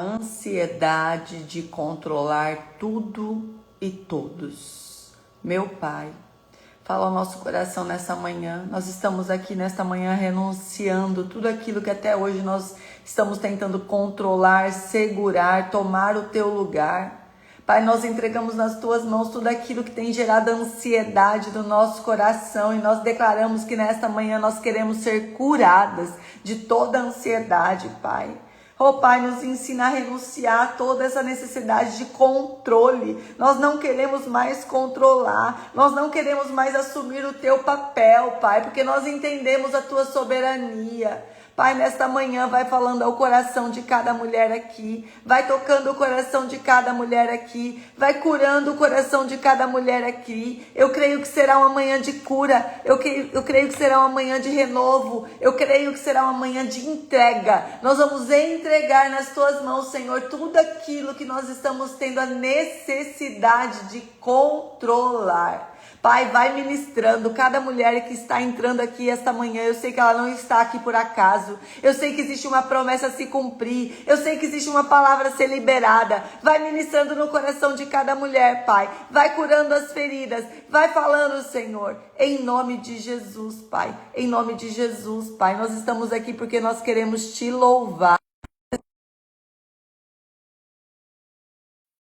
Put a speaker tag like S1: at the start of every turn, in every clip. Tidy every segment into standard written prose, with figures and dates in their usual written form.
S1: ansiedade de controlar tudo e todos. Meu Pai, fala ao nosso coração nessa manhã. Nós estamos aqui nesta manhã renunciando tudo aquilo que até hoje nós estamos tentando controlar, segurar, tomar o teu lugar. Pai, nós entregamos nas tuas mãos tudo aquilo que tem gerado ansiedade no nosso coração e nós declaramos que nesta manhã nós queremos ser curadas de toda ansiedade, Pai. Oh, Pai, nos ensina a renunciar a toda essa necessidade de controle. Nós não queremos mais controlar. Nós não queremos mais assumir o teu papel, Pai, porque nós entendemos a tua soberania. Pai, nesta manhã vai falando ao coração de cada mulher aqui, vai tocando o coração de cada mulher aqui, vai curando o coração de cada mulher aqui. Eu creio que será uma manhã de cura, eu creio que será uma manhã de renovo, eu creio que será uma manhã de entrega. Nós vamos entregar nas tuas mãos, Senhor, tudo aquilo que nós estamos tendo a necessidade de controlar. Pai, vai ministrando cada mulher que está entrando aqui esta manhã. Eu sei que ela não está aqui por acaso. Eu sei que existe uma promessa a se cumprir. Eu sei que existe uma palavra a ser liberada. Vai ministrando no coração de cada mulher, Pai. Vai curando as feridas. Vai falando, Senhor. Em nome de Jesus, Pai. Em nome de Jesus, Pai. Nós estamos aqui porque nós queremos te louvar.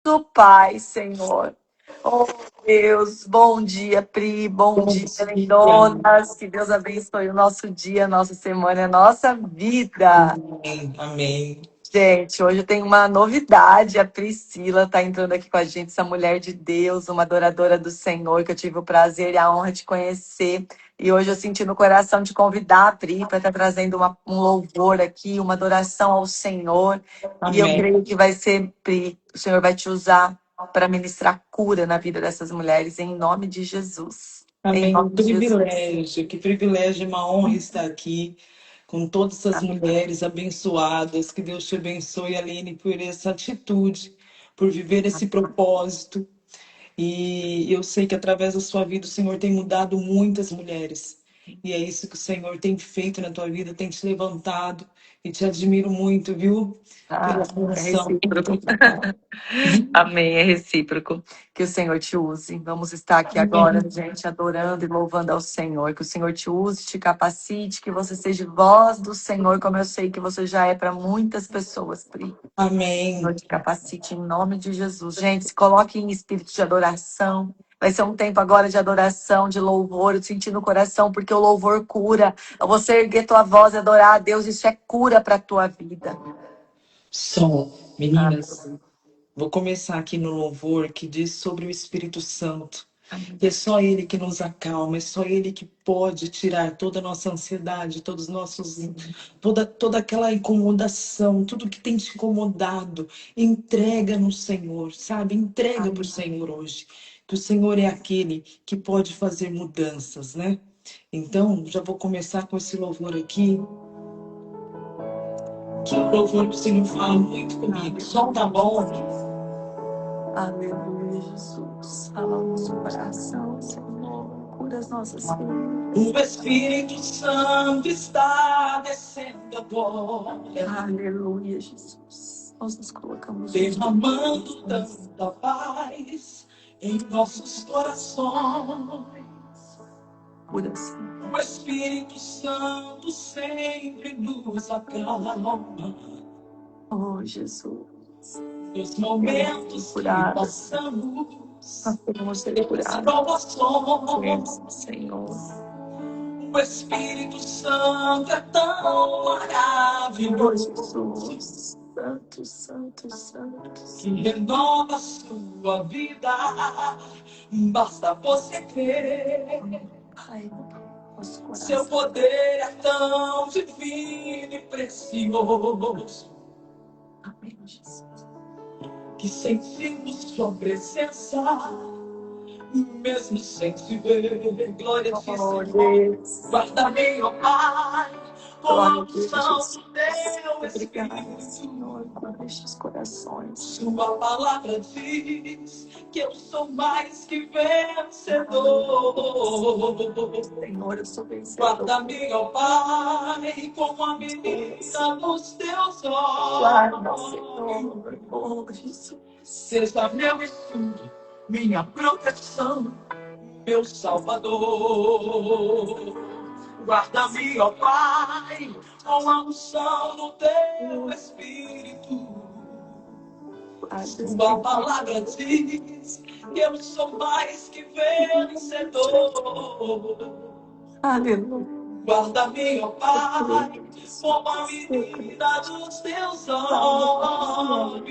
S1: Do Pai, Senhor. Oh, Deus, bom dia, Pri, bom dia, lindonas. Que Deus abençoe o nosso dia, nossa semana, a nossa vida.
S2: Amém, amém.
S1: Gente, hoje eu tenho uma novidade. A Priscila está entrando aqui com a gente, essa mulher de Deus, uma adoradora do Senhor, que eu tive o prazer e a honra de conhecer. E hoje eu senti no coração de convidar a Pri para estar trazendo um louvor aqui, uma adoração ao Senhor. E eu
S2: Amém.
S1: creio que vai ser, Pri, o Senhor vai te usar para ministrar cura na vida dessas mulheres, em nome de Jesus. Em
S2: Amém.
S1: nome de Jesus.
S2: Privilégio, que privilégio e uma honra estar aqui com todas essas mulheres abençoadas. Que Deus te abençoe, Aline, por essa atitude, por viver esse propósito. E eu sei que através da sua vida o Senhor tem mudado muitas mulheres. E é isso que o Senhor tem feito na tua vida, tem te levantado. E te admiro muito, viu? Pela
S1: É
S2: função.
S1: recíproco. Amém, é recíproco. Que o Senhor te use. Vamos estar aqui agora, gente, adorando e louvando ao Senhor. Que o Senhor te use, te capacite, que você seja voz do Senhor, como eu sei que você já é para muitas pessoas, Pri.
S2: Amém.
S1: Senhor, te capacite em nome de Jesus. Gente, se coloque em espírito de adoração. Vai ser um tempo agora de adoração, de louvor, eu senti no coração, porque o louvor cura. Você erguer tua voz e adorar a Deus, isso é cura para a tua vida.
S2: Som, meninas. Vou começar aqui no louvor que diz sobre o Espírito Santo. Que é só Ele que nos acalma, é só Ele que pode tirar toda a nossa ansiedade, todos os nossos, toda aquela incomodação, tudo que tem te incomodado. Entrega no Senhor, sabe? Entrega para o Senhor hoje. Que o Senhor é aquele que pode fazer mudanças, né? Então, já vou começar com esse louvor aqui. Que o louvor do Senhor fala muito comigo. Som tá bom?
S1: Aleluia, Jesus. Fala no nosso coração, Senhor. Cura as nossas feridas.
S2: O Espírito Santo está descendo agora.
S1: Aleluia, Jesus. Nós nos colocamos
S2: derramando tanta paz em nossos corações.
S1: Cura, Senhor.
S2: O Espírito Santo sempre nos acalma.
S1: Oh, Jesus.
S2: Nos momentos que passamos,
S1: nós queremos ser curados.
S2: provações.
S1: Senhor.
S2: O Espírito Santo é tão maravilhoso.
S1: Jesus. Santo, santo, santo.
S2: Que renova a sua vida. Basta você crer.
S1: Ai, nosso coração.
S2: Seu poder é tão divino e precioso.
S1: Amém, Jesus.
S2: Que sentimos sua presença, mesmo sem te ver. Glória a ti, Senhor. Guarda-me, ó Pai, com a unção do teu Espírito.
S1: Enche os corações.
S2: Sua palavra diz que eu sou mais que vencedor.
S1: Senhor, eu sou vencedor.
S2: Guarda-me, ó Pai, como a menina dos teus
S1: Guarda,
S2: olhos.
S1: Senhor. Oh, Jesus.
S2: Seja meu escudo, minha proteção, meu Salvador. Guarda-me, ó Pai, com a unção do teu Espírito. Sua palavra diz que eu sou mais que vencedor.
S1: Aleluia.
S2: Guarda-me, ó Pai, como a menina dos teus olhos.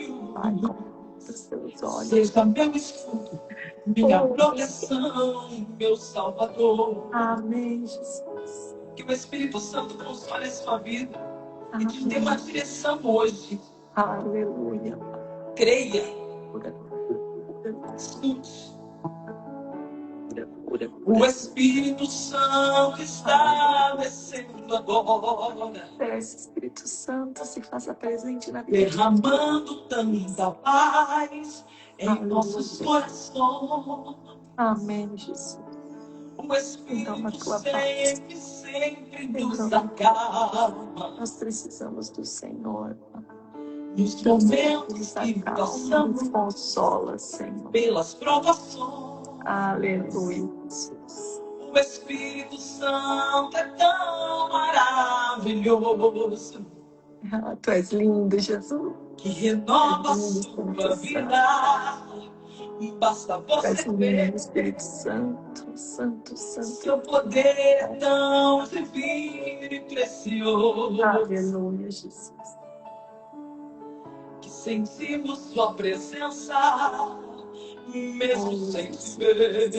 S2: Seja meu escudo, minha proteção, meu Salvador.
S1: Amém, Jesus.
S2: Que o Espírito Santo console a sua vida e te dê uma direção hoje.
S1: Aleluia.
S2: Creia. Escute. O Espírito Santo está descendo agora.
S1: Desce, Espírito Santo, se faça presente na vida.
S2: Derramando tanta paz em nossos corações.
S1: Amém, Jesus.
S2: O Espírito sempre nos acalma.
S1: Nós precisamos do Senhor.
S2: Nos momentos que passamos,
S1: nos consola, Senhor.
S2: Pelas provações.
S1: Aleluia, Jesus.
S2: O Espírito Santo é tão maravilhoso.
S1: Ah, tu és lindo, Jesus.
S2: Que renova a sua vida. Basta você ver.
S1: Espírito Santo, Santo, Santo.
S2: Seu poder é tão divino e precioso.
S1: Aleluia, Jesus.
S2: Que sentimos sua presença, mesmo sem te ver.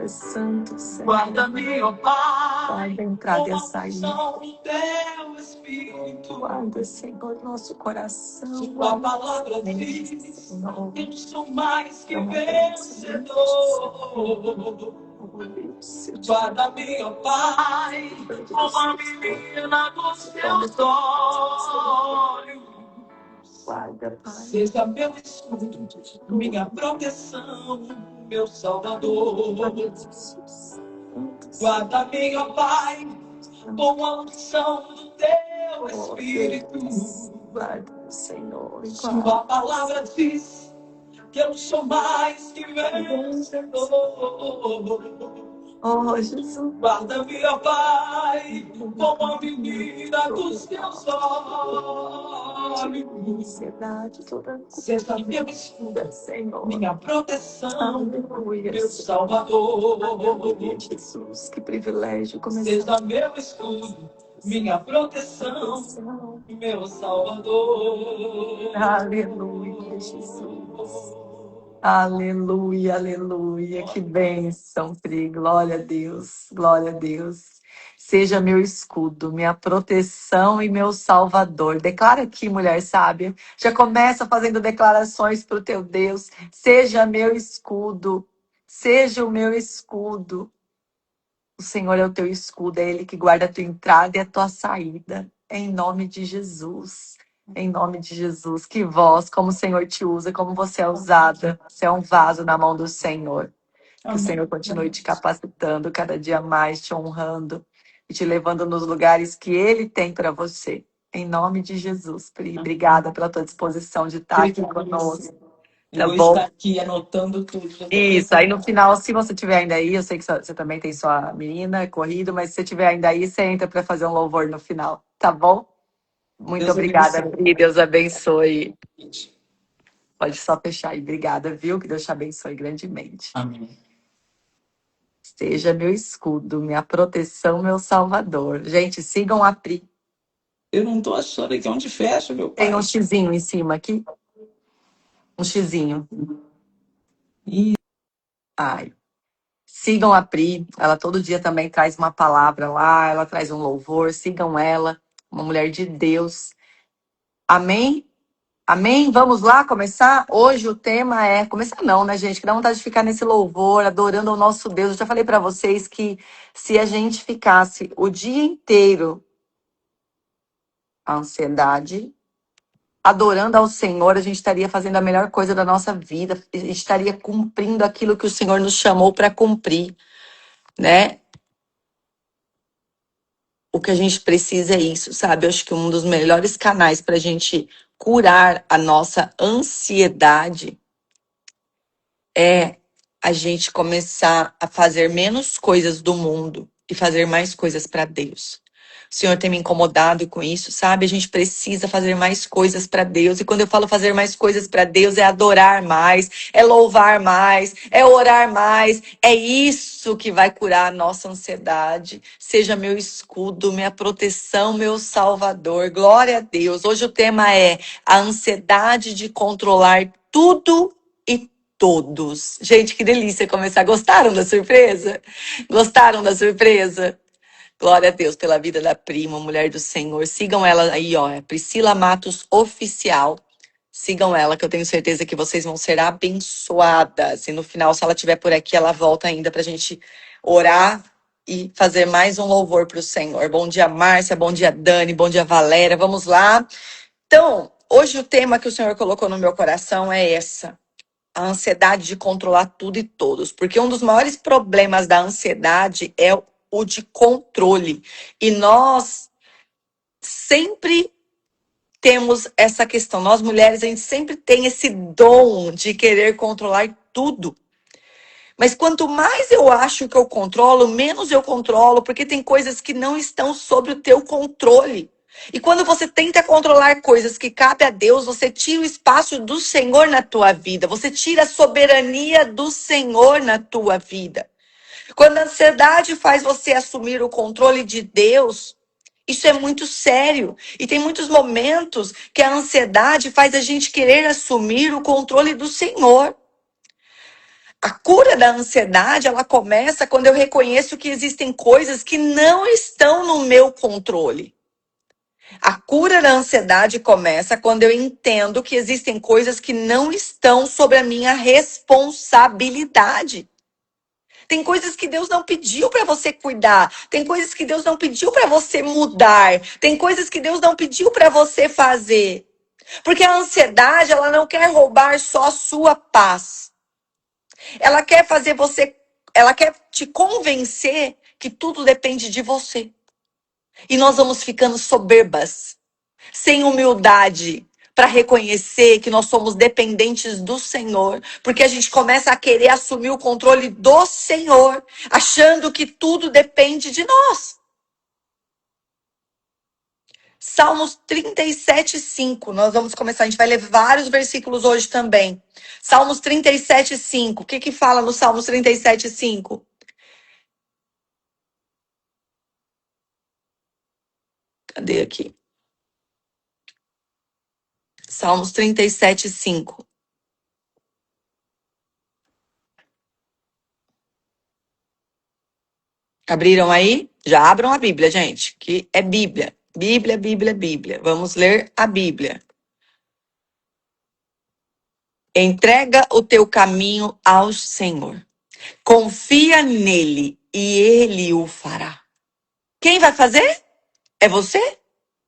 S1: Santo, Senhor.
S2: Guarda-me, ó Pai,
S1: guarda a entrada e a saída.
S2: do teu Espírito.
S1: Guarda, Senhor, nosso coração.
S2: Sua palavra diz, eu sou mais que vencedor. Guarda-me, ó Pai, como a menina dos teus olhos.
S1: Guarda, Pai.
S2: Seja meu escudo, minha proteção, meu Salvador. Guarda-me, ó Pai, com a unção do teu Espírito.
S1: Guarda, Senhor.
S2: Sua palavra diz que eu sou mais que vencedor.
S1: Oh, Jesus.
S2: Guarda-me, ó Pai, como a menina dos teus olhos. Seja meu escudo,
S1: Senhor.
S2: Minha proteção,
S1: Aleluia,
S2: meu Salvador.
S1: Aleluia, Jesus, que privilégio começar.
S2: Seja meu escudo, minha proteção, meu Salvador.
S1: Aleluia, Jesus. Aleluia, aleluia. Que bênção, Pri. Glória a Deus, glória a Deus. Seja meu escudo, minha proteção e meu salvador. Declara aqui, mulher sábia. Já começa fazendo declarações para o teu Deus. Seja meu escudo, seja o meu escudo. O Senhor é o teu escudo, é Ele que guarda a tua entrada e a tua saída. Em nome de Jesus. Em nome de Jesus. Que voz, como o Senhor te usa, como você é usada. Você é um vaso na mão do Senhor. Que o Senhor continue te capacitando cada dia mais, te honrando e te levando nos lugares que Ele tem para você. Em nome de Jesus, Pri. Obrigada pela tua disposição de estar aqui conosco.
S2: Tá bom? Estar aqui anotando tudo.
S1: Isso, aí no final, se você tiver ainda aí, eu sei que você também tem sua menina corrido, mas se você tiver ainda aí, você entra para fazer um louvor no final, tá bom? Muito
S2: Deus
S1: obrigada,
S2: abençoe.
S1: Pri. Deus abençoe. Pode só fechar aí. Obrigada, viu? Que Deus te abençoe grandemente.
S2: Amém.
S1: Seja meu escudo, minha proteção, meu salvador. Gente, sigam a Pri.
S2: Eu não tô achando aqui onde fecha, meu pai.
S1: Tem um xizinho em cima aqui. Um xizinho. Ai. Sigam a Pri. Ela todo dia também traz uma palavra lá. Ela traz um louvor. Sigam ela. Uma mulher de Deus. Amém? Amém? Vamos lá começar? Hoje o tema é... Começar não, né, gente? Que dá vontade de ficar nesse louvor, adorando ao nosso Deus. Eu já falei para vocês que se a gente ficasse o dia inteiro... A ansiedade adorando ao Senhor, a gente estaria fazendo a melhor coisa da nossa vida, a gente estaria cumprindo aquilo que o Senhor nos chamou para cumprir, né? O que a gente precisa é isso, sabe? Eu acho que um dos melhores canais para a gente curar a nossa ansiedade é a gente começar a fazer menos coisas do mundo e fazer mais coisas para Deus. O Senhor tem me incomodado com isso, sabe? A gente precisa fazer mais coisas para Deus. E quando eu falo fazer mais coisas para Deus, é adorar mais, é louvar mais, é orar mais. É isso que vai curar a nossa ansiedade. Seja meu escudo, minha proteção, meu salvador. Glória a Deus. Hoje o tema é a ansiedade de controlar tudo e todos. Gente, que delícia começar. Gostaram da surpresa? Gostaram da surpresa? Glória a Deus pela vida da prima, mulher do Senhor. Sigam ela aí, ó. É Priscila Matos Oficial. Sigam ela, que eu tenho certeza que vocês vão ser abençoadas. E no final, se ela estiver por aqui, ela volta ainda pra gente orar e fazer mais um louvor pro Senhor. Bom dia, Márcia. Bom dia, Dani. Bom dia, Valéria. Vamos lá. Então, hoje o tema que o Senhor colocou no meu coração é essa. A ansiedade de controlar tudo e todos. Porque um dos maiores problemas da ansiedade é o de controle. E nós sempre temos essa questão. Nós mulheres, a gente sempre tem esse dom de querer controlar tudo. Mas quanto mais eu acho que eu controlo, menos eu controlo, porque tem coisas que não estão sob o teu controle. E quando você tenta controlar coisas que cabem a Deus, você tira o espaço do Senhor na tua vida. Você tira a soberania do Senhor na tua vida. Quando a ansiedade faz você assumir o controle de Deus, isso é muito sério. E tem muitos momentos que a ansiedade faz a gente querer assumir o controle do Senhor. A cura da ansiedade, ela começa quando eu reconheço que existem coisas que não estão no meu controle. A cura da ansiedade começa quando eu entendo que existem coisas que não estão sob a minha responsabilidade. Tem coisas que Deus não pediu para você cuidar. Tem coisas que Deus não pediu para você mudar. Tem coisas que Deus não pediu para você fazer. Porque a ansiedade, ela não quer roubar só a sua paz. Ela quer fazer você, ela quer te convencer que tudo depende de você. E nós vamos ficando soberbas, sem humildade, para reconhecer que nós somos dependentes do Senhor, porque a gente começa a querer assumir o controle do Senhor, achando que tudo depende de nós. Salmos 37:5. Nós vamos começar, a gente vai ler vários versículos hoje também. Salmos 37:5. O que que fala no Salmos 37:5? Cadê aqui? Salmos 37:5. Abriram aí? Já abram a Bíblia, gente, que é Bíblia. Bíblia, Bíblia, Bíblia. Vamos ler a Bíblia. Entrega o teu caminho ao Senhor. Confia nele e ele o fará. Quem vai fazer? É você?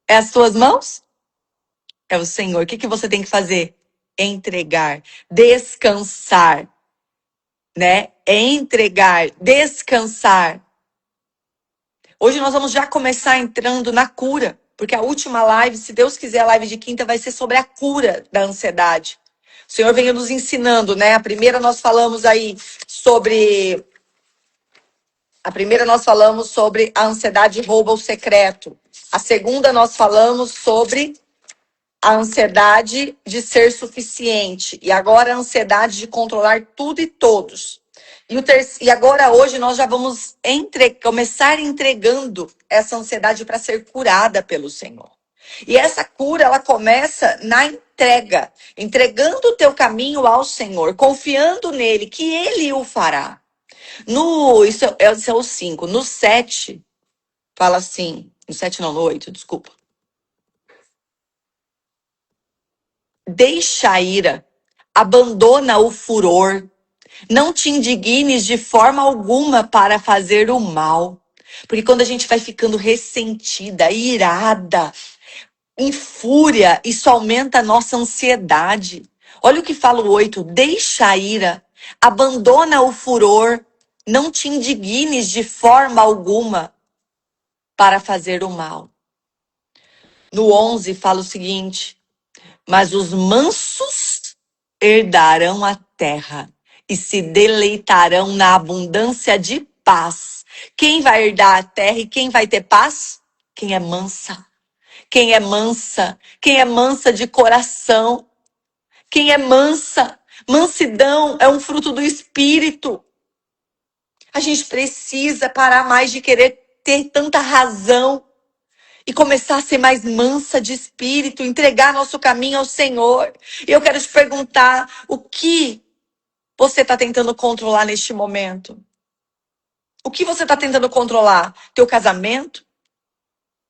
S1: É as tuas mãos? É o Senhor. O que que você tem que fazer? Entregar, descansar, né? É entregar, descansar. Hoje nós vamos já começar entrando na cura, porque a última live, se Deus quiser, a live de quinta vai ser sobre a cura da ansiedade. O Senhor veio nos ensinando, né? A primeira nós falamos sobre a ansiedade rouba o secreto. A segunda nós falamos sobre a ansiedade de ser suficiente. E agora a ansiedade de controlar tudo e todos. E agora hoje nós já vamos começar entregando essa ansiedade para ser curada pelo Senhor. E essa cura, ela começa na entrega. Entregando o teu caminho ao Senhor, confiando nele, que ele o fará. Esse é o 5. No 7, fala assim. No 7 não, no 8, desculpa. Deixa a ira, abandona o furor. Não te indignes de forma alguma para fazer o mal. Porque quando a gente vai ficando ressentida, irada, em fúria, isso aumenta a nossa ansiedade. Olha o que fala o 8: deixa a ira, abandona o furor, não te indignes de forma alguma para fazer o mal. No 11 fala o seguinte: mas os mansos herdarão a terra e se deleitarão na abundância de paz. Quem vai herdar a terra e quem vai ter paz? Quem é mansa. Quem é mansa. Quem é mansa de coração. Quem é mansa. Mansidão é um fruto do Espírito. A gente precisa parar mais de querer ter tanta razão e começar a ser mais mansa de espírito, entregar nosso caminho ao Senhor. E eu quero te perguntar, o que você está tentando controlar neste momento? O que você está tentando controlar? Teu casamento?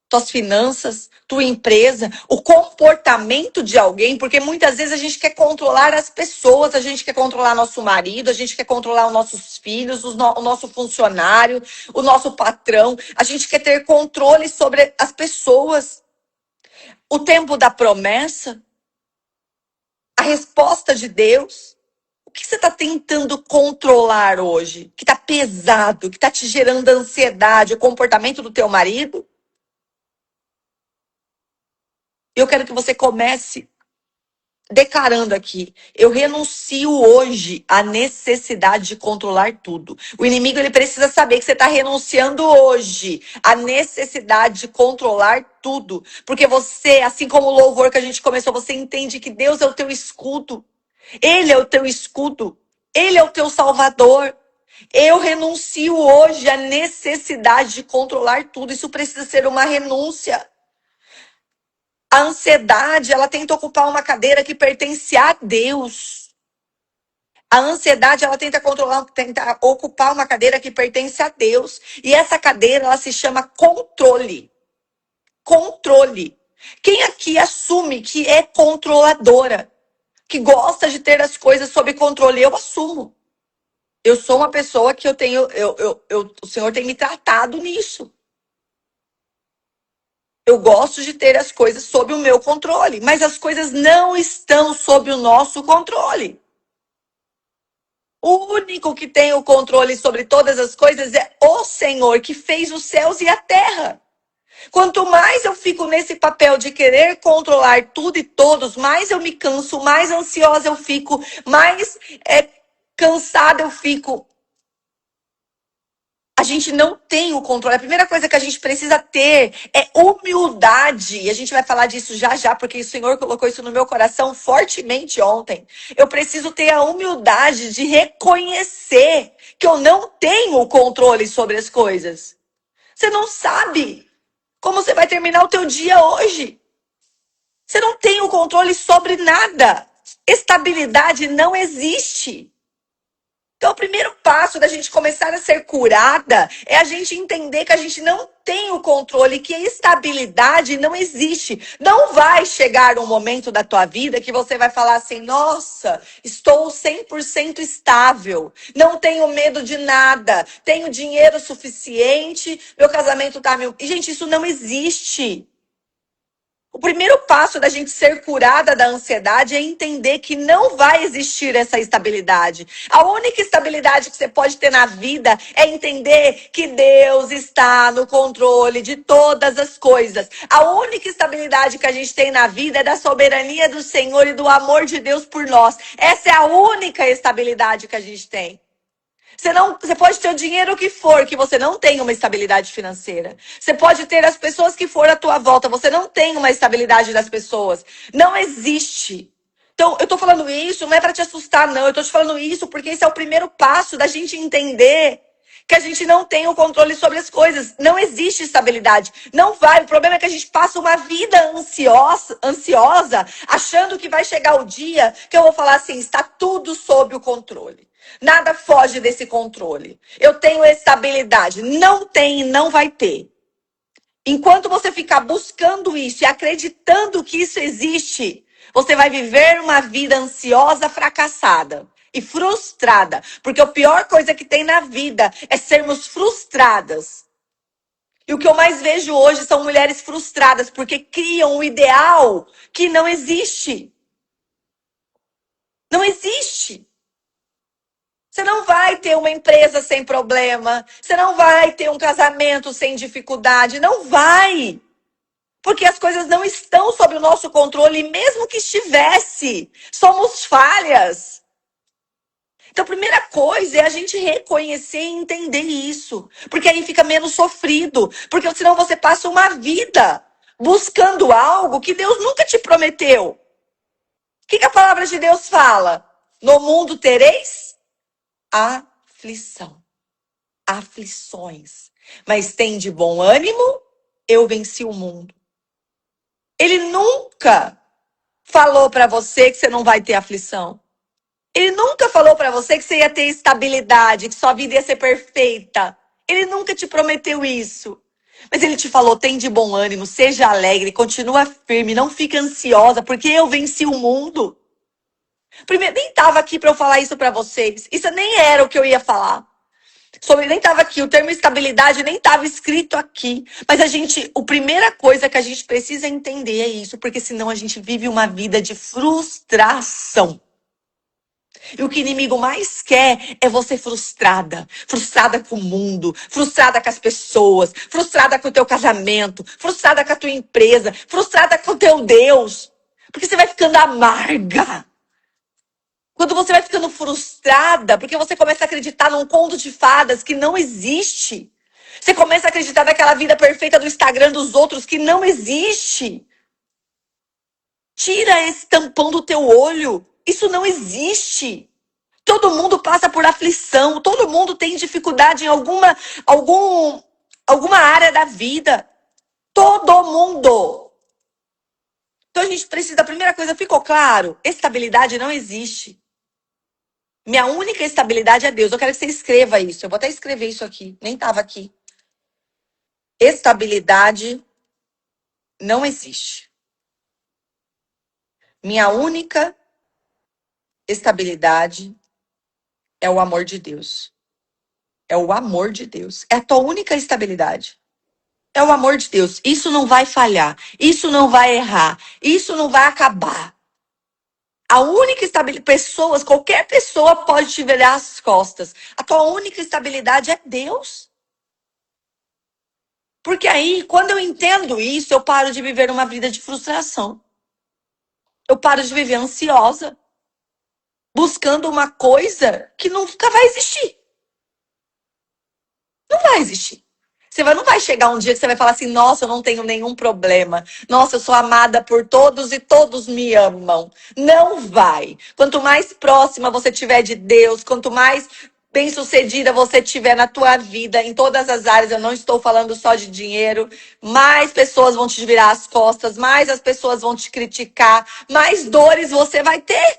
S1: Tuas finanças? Tua empresa? O comportamento de alguém? Porque muitas vezes a gente quer controlar as pessoas, a gente quer controlar nosso marido, a gente quer controlar os nossos filhos, o nosso funcionário, o nosso patrão. A gente quer ter controle sobre as pessoas. O tempo da promessa, a resposta de Deus. O que você está tentando controlar hoje? Que está pesado, que está te gerando ansiedade? O comportamento do teu marido? Eu quero que você comece declarando aqui: eu renuncio hoje à necessidade de controlar tudo. O inimigo, ele precisa saber que você está renunciando hoje à necessidade de controlar tudo. Porque você, assim como o louvor que a gente começou, você entende que Deus é o teu escudo. Ele é o teu escudo. Ele é o teu salvador. Eu renuncio hoje à necessidade de controlar tudo. Isso precisa ser uma renúncia. A ansiedade, ela tenta ocupar uma cadeira que pertence a Deus. A ansiedade, ela tenta ocupar uma cadeira que pertence a Deus. E essa cadeira, ela se chama controle. Controle. Quem aqui assume que é controladora? Que gosta de ter as coisas sob controle? Eu assumo. Eu sou uma pessoa que o Senhor tem me tratado nisso. Eu gosto de ter as coisas sob o meu controle, mas as coisas não estão sob o nosso controle. O único que tem o controle sobre todas as coisas é o Senhor, que fez os céus e a terra. Quanto mais eu fico nesse papel de querer controlar tudo e todos, mais eu me canso, mais ansiosa eu fico, mais cansada eu fico. A gente não tem o controle. A primeira coisa que a gente precisa ter é humildade. E a gente vai falar disso já já, porque o Senhor colocou isso no meu coração fortemente ontem. Eu preciso ter a humildade de reconhecer que eu não tenho o controle sobre as coisas. Você não sabe como você vai terminar o teu dia hoje. Você não tem o controle sobre nada. Estabilidade não existe. Então, o primeiro passo da gente começar a ser curada é a gente entender que a gente não tem o controle, que a estabilidade não existe. Não vai chegar um momento da tua vida que você vai falar assim: nossa, estou 100% estável, não tenho medo de nada, tenho dinheiro suficiente, meu casamento tá mil... Gente, isso não existe. O primeiro passo da gente ser curada da ansiedade é entender que não vai existir essa estabilidade. A única estabilidade que você pode ter na vida é entender que Deus está no controle de todas as coisas. A única estabilidade que a gente tem na vida é da soberania do Senhor e do amor de Deus por nós. Essa é a única estabilidade que a gente tem. Você pode ter o dinheiro que for, que você não tem uma estabilidade financeira. Você pode ter as pessoas que for à tua volta, você não tem uma estabilidade das pessoas. Não existe. Então, eu tô falando isso, não é para te assustar, não. Eu tô te falando isso porque esse é o primeiro passo da gente entender que a gente não tem o controle sobre as coisas. Não existe estabilidade. Não vai. O problema é que a gente passa uma vida ansiosa, achando que vai chegar o dia que eu vou falar assim: está tudo sob o controle. Nada foge desse controle. Eu tenho estabilidade. Não tem e não vai ter. Enquanto você ficar buscando isso e acreditando que isso existe, você vai viver uma vida ansiosa, fracassada e frustrada. Porque a pior coisa que tem na vida é sermos frustradas. E o que eu mais vejo hoje são mulheres frustradas porque criam um ideal que não existe. Não existe. Você não vai ter uma empresa sem problema. Você não vai ter um casamento sem dificuldade. Não vai. Porque as coisas não estão sob o nosso controle. E mesmo que estivesse, somos falhas. Então, a primeira coisa é a gente reconhecer e entender isso. Porque aí fica menos sofrido. Porque senão você passa uma vida buscando algo que Deus nunca te prometeu. O que a palavra de Deus fala? No mundo tereis aflição. Aflições. Mas tem de bom ânimo, eu venci o mundo. Ele nunca falou para você que você não vai ter aflição. Ele nunca falou para você que você ia ter estabilidade, que sua vida ia ser perfeita. Ele nunca te prometeu isso. Mas ele te falou, tem de bom ânimo, seja alegre, continua firme, não fica ansiosa, porque eu venci o mundo. Primeiro, nem estava aqui para eu falar isso para vocês. Isso nem era o que eu ia falar. Nem estava aqui, o termo estabilidade nem estava escrito aqui. Mas a primeira coisa que a gente precisa entender é isso, porque senão a gente vive uma vida de frustração. E o que o inimigo mais quer é você frustrada. Frustrada com o mundo, frustrada com as pessoas, frustrada com o teu casamento, frustrada com a tua empresa, frustrada com o teu Deus. Porque você vai ficando amarga. Quando você vai ficando frustrada, porque você começa a acreditar num conto de fadas que não existe. Você começa a acreditar naquela vida perfeita do Instagram dos outros que não existe. Tira esse tampão do teu olho. Isso não existe. Todo mundo passa por aflição, todo mundo tem dificuldade em alguma área da vida. Todo mundo. Então a gente precisa, a primeira coisa, ficou claro? Estabilidade não existe. Minha única estabilidade é Deus. Eu quero que você escreva isso. Eu vou até escrever isso aqui. Nem estava aqui. Estabilidade não existe. Minha única estabilidade é o amor de Deus. É o amor de Deus. É a tua única estabilidade. É o amor de Deus. Isso não vai falhar. Isso não vai errar. Isso não vai acabar. A única estabilidade, qualquer pessoa pode te virar as costas. A tua única estabilidade é Deus. Porque aí, quando eu entendo isso, eu paro de viver uma vida de frustração. Eu paro de viver ansiosa, buscando uma coisa que nunca vai existir. Não vai existir. Não vai chegar um dia que você vai falar assim, nossa, eu não tenho nenhum problema. Nossa, eu sou amada por todos e todos me amam. Não vai. Quanto mais próxima você tiver de Deus, quanto mais bem-sucedida você tiver na tua vida, em todas as áreas, eu não estou falando só de dinheiro, mais pessoas vão te virar as costas, mais as pessoas vão te criticar, mais dores você vai ter.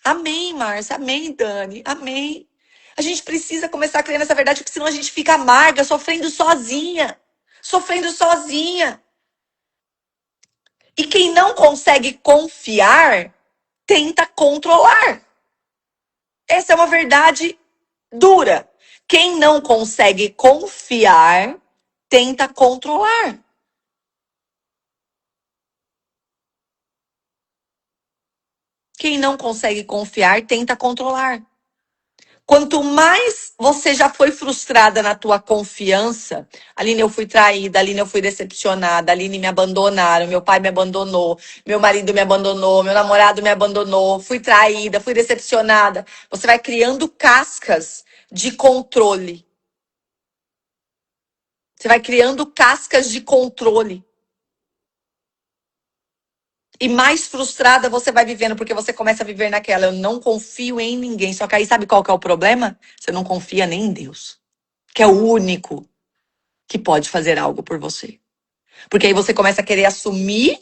S1: Amém, Márcia. Amém, Dani. Amém. A gente precisa começar a crer nessa verdade, porque senão a gente fica amarga, sofrendo sozinha. Sofrendo sozinha. E quem não consegue confiar, tenta controlar. Essa é uma verdade dura. Quem não consegue confiar, tenta controlar. Quem não consegue confiar, tenta controlar. Quanto mais você já foi frustrada na tua confiança, Aline, eu fui traída, Aline, eu fui decepcionada, Aline, me abandonaram, meu pai me abandonou, meu marido me abandonou, meu namorado me abandonou, fui traída, fui decepcionada. Você vai criando cascas de controle. Você vai criando cascas de controle. E mais frustrada você vai vivendo, porque você começa a viver naquela, eu não confio em ninguém. Só que aí sabe qual que é o problema? Você não confia nem em Deus, que é o único que pode fazer algo por você. Porque aí você começa a querer assumir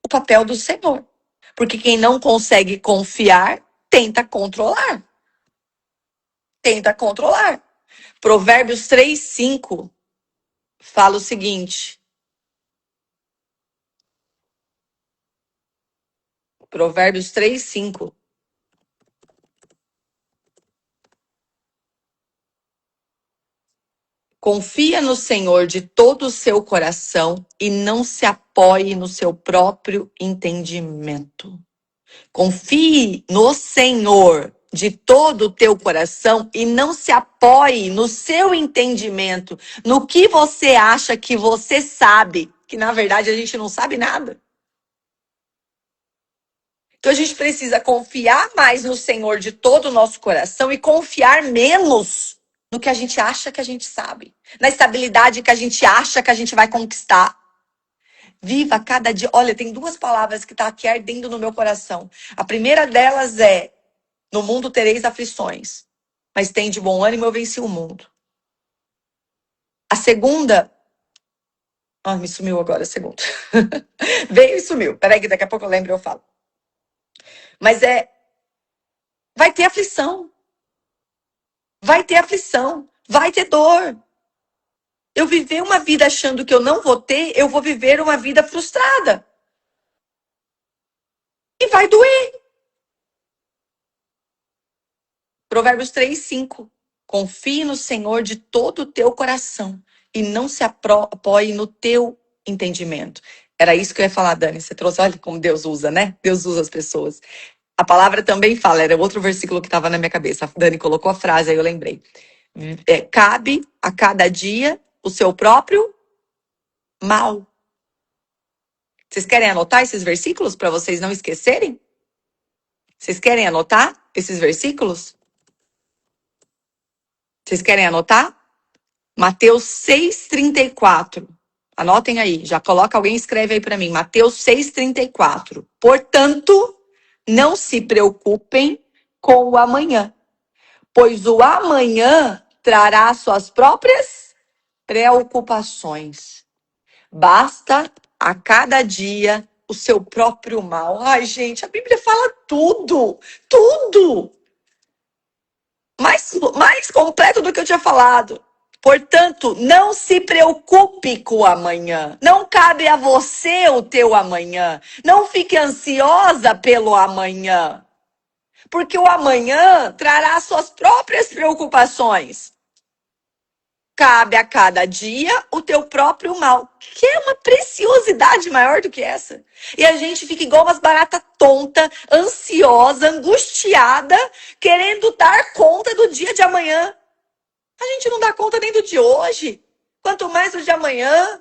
S1: o papel do Senhor. Porque quem não consegue confiar, tenta controlar. Tenta controlar. Provérbios 3:5 fala o seguinte. Provérbios 3:5. Confia no Senhor de todo o seu coração e não se apoie no seu próprio entendimento. Confie no Senhor de todo o teu coração e não se apoie no seu entendimento, no que você acha que você sabe, que na verdade a gente não sabe nada. Então a gente precisa confiar mais no Senhor de todo o nosso coração e confiar menos no que a gente acha que a gente sabe, na estabilidade que a gente acha que a gente vai conquistar. Viva cada dia. Olha, tem duas palavras que estão aqui ardendo no meu coração. A primeira delas é: no mundo tereis aflições, mas tem de bom ânimo, eu venci o mundo. A segunda... me sumiu agora a segunda. Veio e sumiu. Peraí que daqui a pouco eu lembro e eu falo. Mas vai ter aflição. Vai ter aflição. Vai ter dor. Eu viver uma vida achando que eu não vou ter, eu vou viver uma vida frustrada. E vai doer. Provérbios 3:5. Confie no Senhor de todo o teu coração e não se apoie no teu entendimento. Era isso que eu ia falar, Dani. Você trouxe, olha como Deus usa, né? Deus usa as pessoas. A palavra também fala, era outro versículo que estava na minha cabeça. A Dani colocou a frase, aí eu lembrei. Cabe a cada dia o seu próprio mal. Vocês querem anotar esses versículos para vocês não esquecerem? Vocês querem anotar esses versículos? Vocês querem anotar? Mateus 6:34. Anotem aí, já coloca, alguém escreve aí para mim. Mateus 6:34. Portanto, não se preocupem com o amanhã, pois o amanhã trará suas próprias preocupações. Basta a cada dia o seu próprio mal. Ai, gente, a Bíblia fala tudo, tudo. Mais completo do que eu tinha falado. Portanto, não se preocupe com o amanhã. Não cabe a você o teu amanhã. Não fique ansiosa pelo amanhã. Porque o amanhã trará suas próprias preocupações. Cabe a cada dia o teu próprio mal. Que é uma preciosidade maior do que essa. E a gente fica igual umas baratas tonta, ansiosa, angustiada, querendo dar conta do dia de amanhã. A gente não dá conta nem do de hoje. Quanto mais o de amanhã.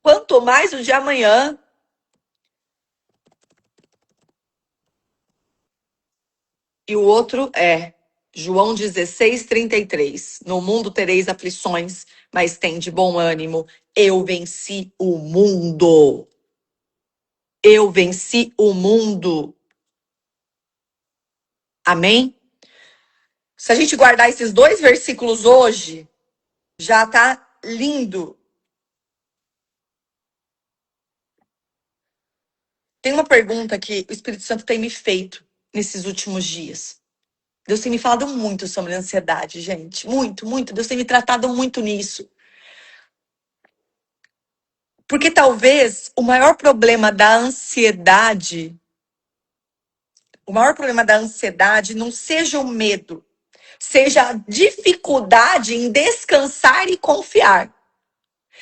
S1: Quanto mais o de amanhã. E o outro é João 16:33. No mundo tereis aflições, mas tem de bom ânimo. Eu venci o mundo. Eu venci o mundo. Amém? Se a gente guardar esses dois versículos hoje, já tá lindo. Tem uma pergunta que o Espírito Santo tem me feito nesses últimos dias. Deus tem me falado muito sobre ansiedade, gente. Muito, muito. Deus tem me tratado muito nisso. Porque talvez o maior problema da ansiedade não seja o medo, seja a dificuldade em descansar e confiar.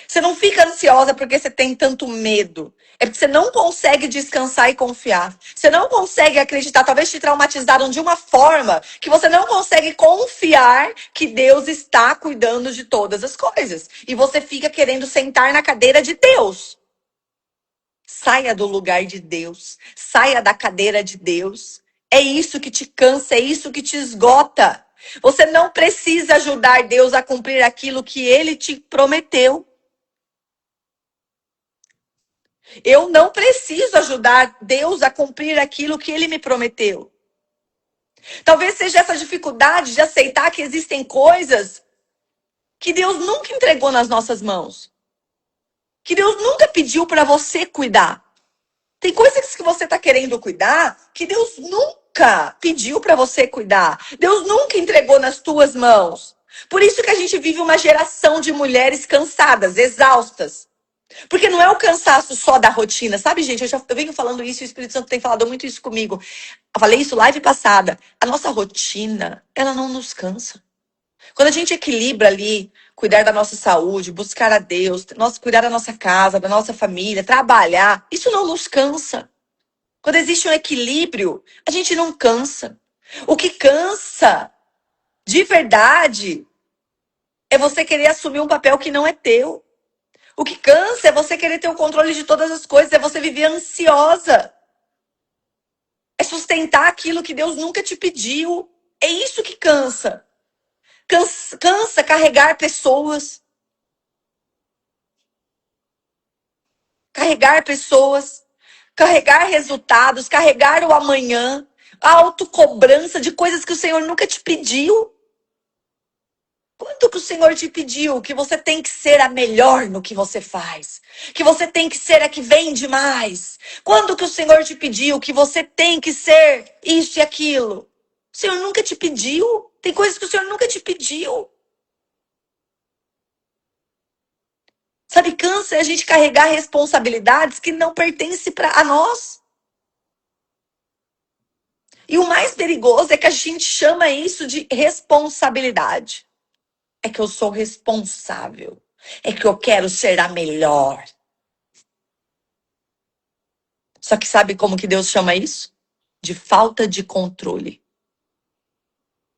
S1: Você não fica ansiosa porque você tem tanto medo. É porque você não consegue descansar e confiar. Você não consegue acreditar. Talvez te traumatizaram de uma forma que você não consegue confiar que Deus está cuidando de todas as coisas. E você fica querendo sentar na cadeira de Deus. Saia do lugar de Deus. Saia da cadeira de Deus. É isso que te cansa, é isso que te esgota. Você não precisa ajudar Deus a cumprir aquilo que Ele te prometeu. Eu não preciso ajudar Deus a cumprir aquilo que Ele me prometeu. Talvez seja essa dificuldade de aceitar que existem coisas que Deus nunca entregou nas nossas mãos. Que Deus nunca pediu para você cuidar. Tem coisas que você está querendo cuidar que Deus nunca pediu para você cuidar. Deus nunca entregou nas tuas mãos. Por isso que a gente vive uma geração de mulheres cansadas, exaustas. Porque não é o cansaço só da rotina, sabe, gente? Eu venho falando isso e o Espírito Santo tem falado muito isso comigo. Eu falei isso live passada. A nossa rotina, ela não nos cansa. Quando a gente equilibra ali, cuidar da nossa saúde, buscar a Deus, cuidar da nossa casa, da nossa família, trabalhar, isso não nos cansa. Quando existe um equilíbrio, a gente não cansa. O que cansa, de verdade, é você querer assumir um papel que não é teu. O que cansa é você querer ter o controle de todas as coisas, é você viver ansiosa. É sustentar aquilo que Deus nunca te pediu. É isso que cansa. Cansa carregar pessoas. Carregar pessoas. Carregar resultados. Carregar o amanhã. A autocobrança de coisas que o Senhor nunca te pediu. Quanto que o Senhor te pediu que você tem que ser a melhor no que você faz? Que você tem que ser a que vende mais? Quando que o Senhor te pediu que você tem que ser isso e aquilo? O Senhor nunca te pediu. Tem coisas que o Senhor nunca te pediu. Sabe, cansa a gente carregar responsabilidades que não pertencem a nós. E o mais perigoso é que a gente chama isso de responsabilidade. É que eu sou responsável. É que eu quero ser a melhor. Só que sabe como que Deus chama isso? De falta de controle.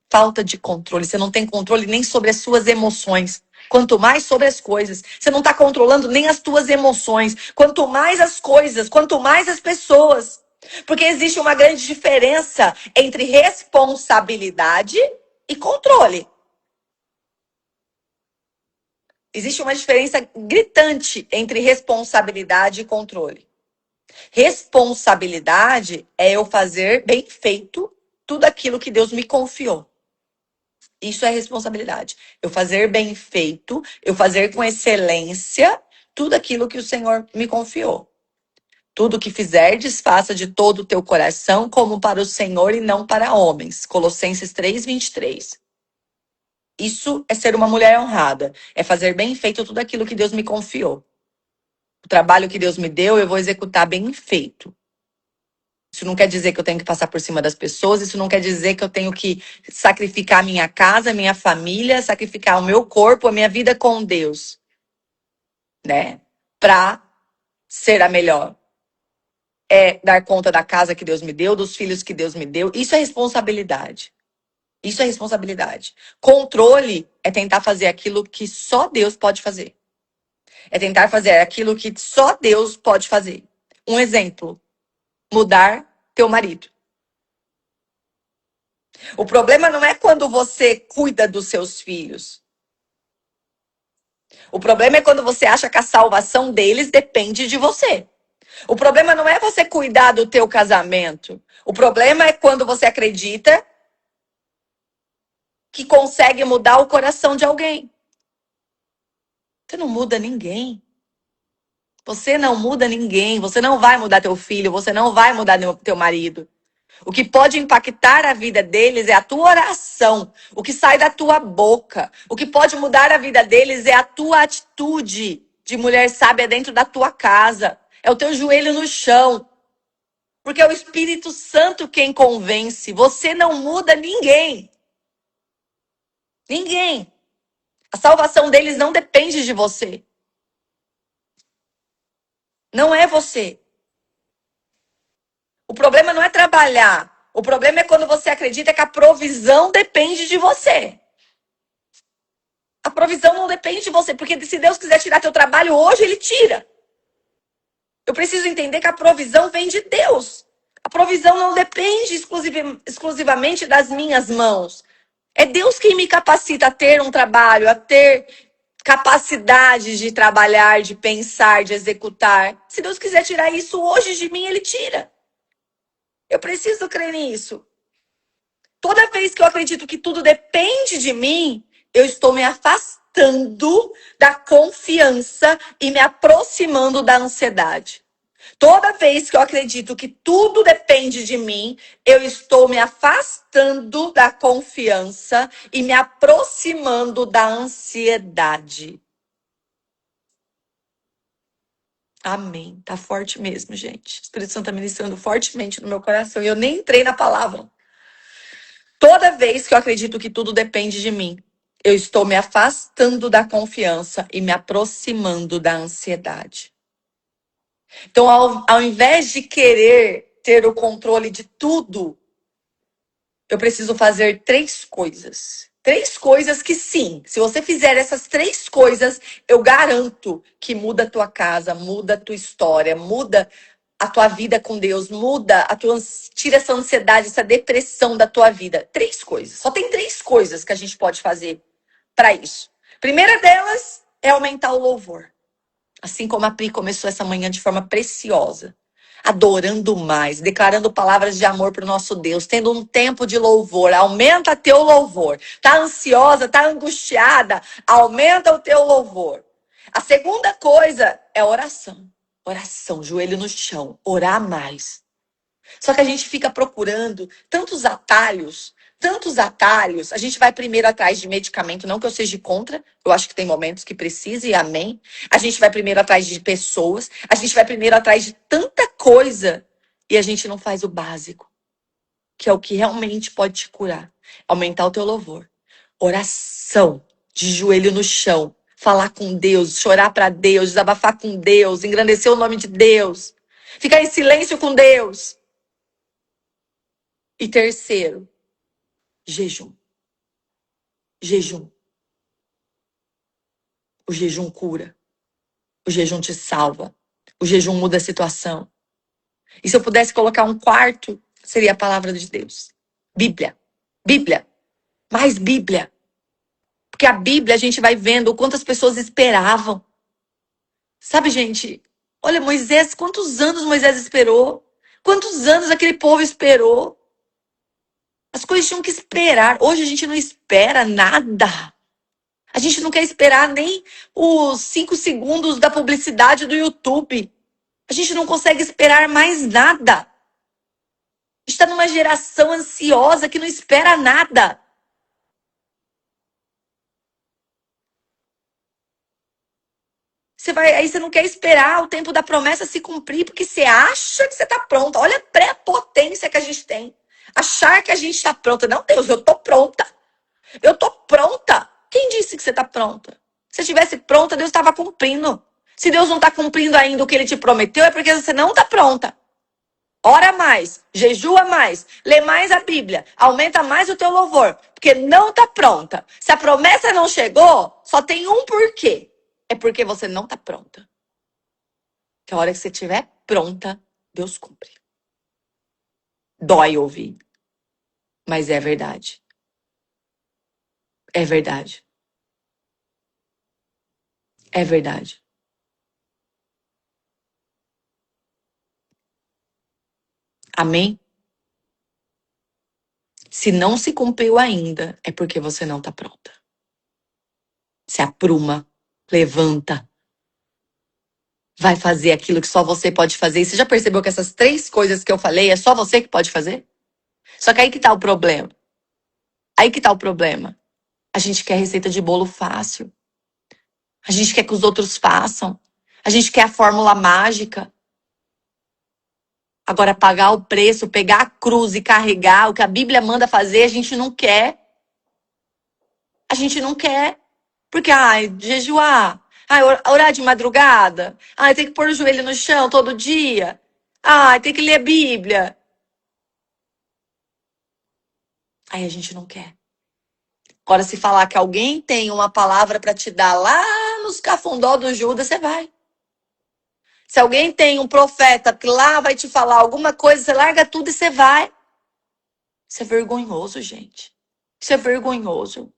S1: Falta de controle. Você não tem controle nem sobre as suas emoções. Quanto mais sobre as coisas. Você não está controlando nem as tuas emoções. Quanto mais as coisas, quanto mais as pessoas. Porque existe uma grande diferença entre responsabilidade e controle. Existe uma diferença gritante entre responsabilidade e controle. Responsabilidade é eu fazer bem feito tudo aquilo que Deus me confiou. Isso é responsabilidade. Eu fazer bem feito, eu fazer com excelência tudo aquilo que o Senhor me confiou. Tudo que fizerdes, faça de todo o teu coração, como para o Senhor e não para homens. Colossenses 3:23. Isso é ser uma mulher honrada. É fazer bem feito tudo aquilo que Deus me confiou. O trabalho que Deus me deu, eu vou executar bem feito. Isso não quer dizer que eu tenho que passar por cima das pessoas, isso não quer dizer que eu tenho que sacrificar a minha casa, a minha família, sacrificar o meu corpo, a minha vida com Deus, né? Pra ser a melhor. É dar conta da casa que Deus me deu, dos filhos que Deus me deu. Isso é responsabilidade. Isso é responsabilidade. Controle é tentar fazer aquilo que só Deus pode fazer. É tentar fazer aquilo que só Deus pode fazer. Um exemplo: mudar teu marido. O problema não é quando você cuida dos seus filhos. O problema é quando você acha que a salvação deles depende de você. O problema não é você cuidar do teu casamento. O problema é quando você acredita que consegue mudar o coração de alguém. Você não muda ninguém. Você não muda ninguém. Você não vai mudar teu filho. Você não vai mudar teu marido. O que pode impactar a vida deles é a tua oração, o que sai da tua boca. O que pode mudar a vida deles é a tua atitude de mulher sábia dentro da tua casa. É o teu joelho no chão. Porque é o Espírito Santo quem convence. Você não muda ninguém. Ninguém. A salvação deles não depende de você. Não é você. O problema não é trabalhar. O problema é quando você acredita que a provisão depende de você. A provisão não depende de você, porque se Deus quiser tirar teu trabalho hoje, Ele tira. Eu preciso entender que a provisão vem de Deus. A provisão não depende exclusivamente das minhas mãos. É Deus quem me capacita a ter um trabalho, a ter capacidade de trabalhar, de pensar, de executar. Se Deus quiser tirar isso hoje de mim, Ele tira. Eu preciso crer nisso. Toda vez que eu acredito que tudo depende de mim, eu estou me afastando da confiança e me aproximando da ansiedade. Toda vez que eu acredito que tudo depende de mim, eu estou me afastando da confiança e me aproximando da ansiedade. Amém. Tá forte mesmo, gente. O Espírito Santo está ministrando fortemente no meu coração e eu nem entrei na palavra. Toda vez que eu acredito que tudo depende de mim, eu estou me afastando da confiança e me aproximando da ansiedade. Então, ao invés de querer ter o controle de tudo, eu preciso fazer 3 coisas. 3 coisas que sim, se você fizer essas 3 coisas, eu garanto que muda a tua casa, muda a tua história, muda a tua vida com Deus, tira essa ansiedade, essa depressão da tua vida. 3 coisas. Só tem 3 coisas que a gente pode fazer para isso. Primeira delas é aumentar o louvor. Assim como a Pri começou essa manhã de forma preciosa. Adorando mais, declarando palavras de amor para o nosso Deus, tendo um tempo de louvor. Aumenta teu louvor. Tá ansiosa, tá angustiada? Aumenta o teu louvor. A segunda coisa é oração. Oração, joelho no chão, orar mais. Só que a gente fica procurando tantos atalhos. A gente vai primeiro atrás de medicamento, não que eu seja contra, eu acho que tem momentos que precisa e amém. A gente vai primeiro atrás de pessoas, a gente vai primeiro atrás de tanta coisa e a gente não faz o básico, que é o que realmente pode te curar. Aumentar o teu louvor. Oração, de joelho no chão, falar com Deus, chorar para Deus, desabafar com Deus, engrandecer o nome de Deus, ficar em silêncio com Deus. E terceiro, jejum. Jejum. O jejum cura. O jejum te salva. O jejum muda a situação. E se eu pudesse colocar um quarto, seria a palavra de Deus. Bíblia. Bíblia. Mais Bíblia. Porque a Bíblia a gente vai vendo o quanto as pessoas esperavam. Sabe, gente? Olha, Moisés, quantos anos Moisés esperou? Quantos anos aquele povo esperou? As coisas tinham que esperar. Hoje a gente não espera nada. A gente não quer esperar nem os 5 segundos da publicidade do YouTube. A gente não consegue esperar mais nada. A gente está numa geração ansiosa que não espera nada. Aí você não quer esperar o tempo da promessa se cumprir, porque você acha que você está pronta. Olha a prepotência que a gente tem. Achar que a gente está pronta. Não, Deus, eu estou pronta. Eu estou pronta. Quem disse que você está pronta? Se estivesse pronta, Deus estava cumprindo. Se Deus não está cumprindo ainda o que Ele te prometeu, é porque você não está pronta. Ora mais, jejua mais, lê mais a Bíblia, aumenta mais o teu louvor, porque não está pronta. Se a promessa não chegou, só tem um porquê. É porque você não está pronta. Que a hora que você estiver pronta, Deus cumpre. Dói ouvir, mas é verdade. É verdade. É verdade. Amém? Se não se cumpriu ainda, é porque você não está pronta. Se apruma, levanta. Vai fazer aquilo que só você pode fazer. E você já percebeu que essas 3 coisas que eu falei é só você que pode fazer? Só que aí que tá o problema. Aí que tá o problema. A gente quer receita de bolo fácil. A gente quer que os outros façam. A gente quer a fórmula mágica. Agora, pagar o preço, pegar a cruz e carregar o que a Bíblia manda fazer, a gente não quer. A gente não quer. Porque, jejuar. Orar de madrugada. Tem que pôr o joelho no chão todo dia. Tem que ler a Bíblia. Aí a gente não quer. Agora, se falar que alguém tem uma palavra para te dar lá nos cafundó do Judas, você vai. Se alguém tem um profeta que lá vai te falar alguma coisa, você larga tudo e você vai. Isso é vergonhoso, gente. Isso é vergonhoso.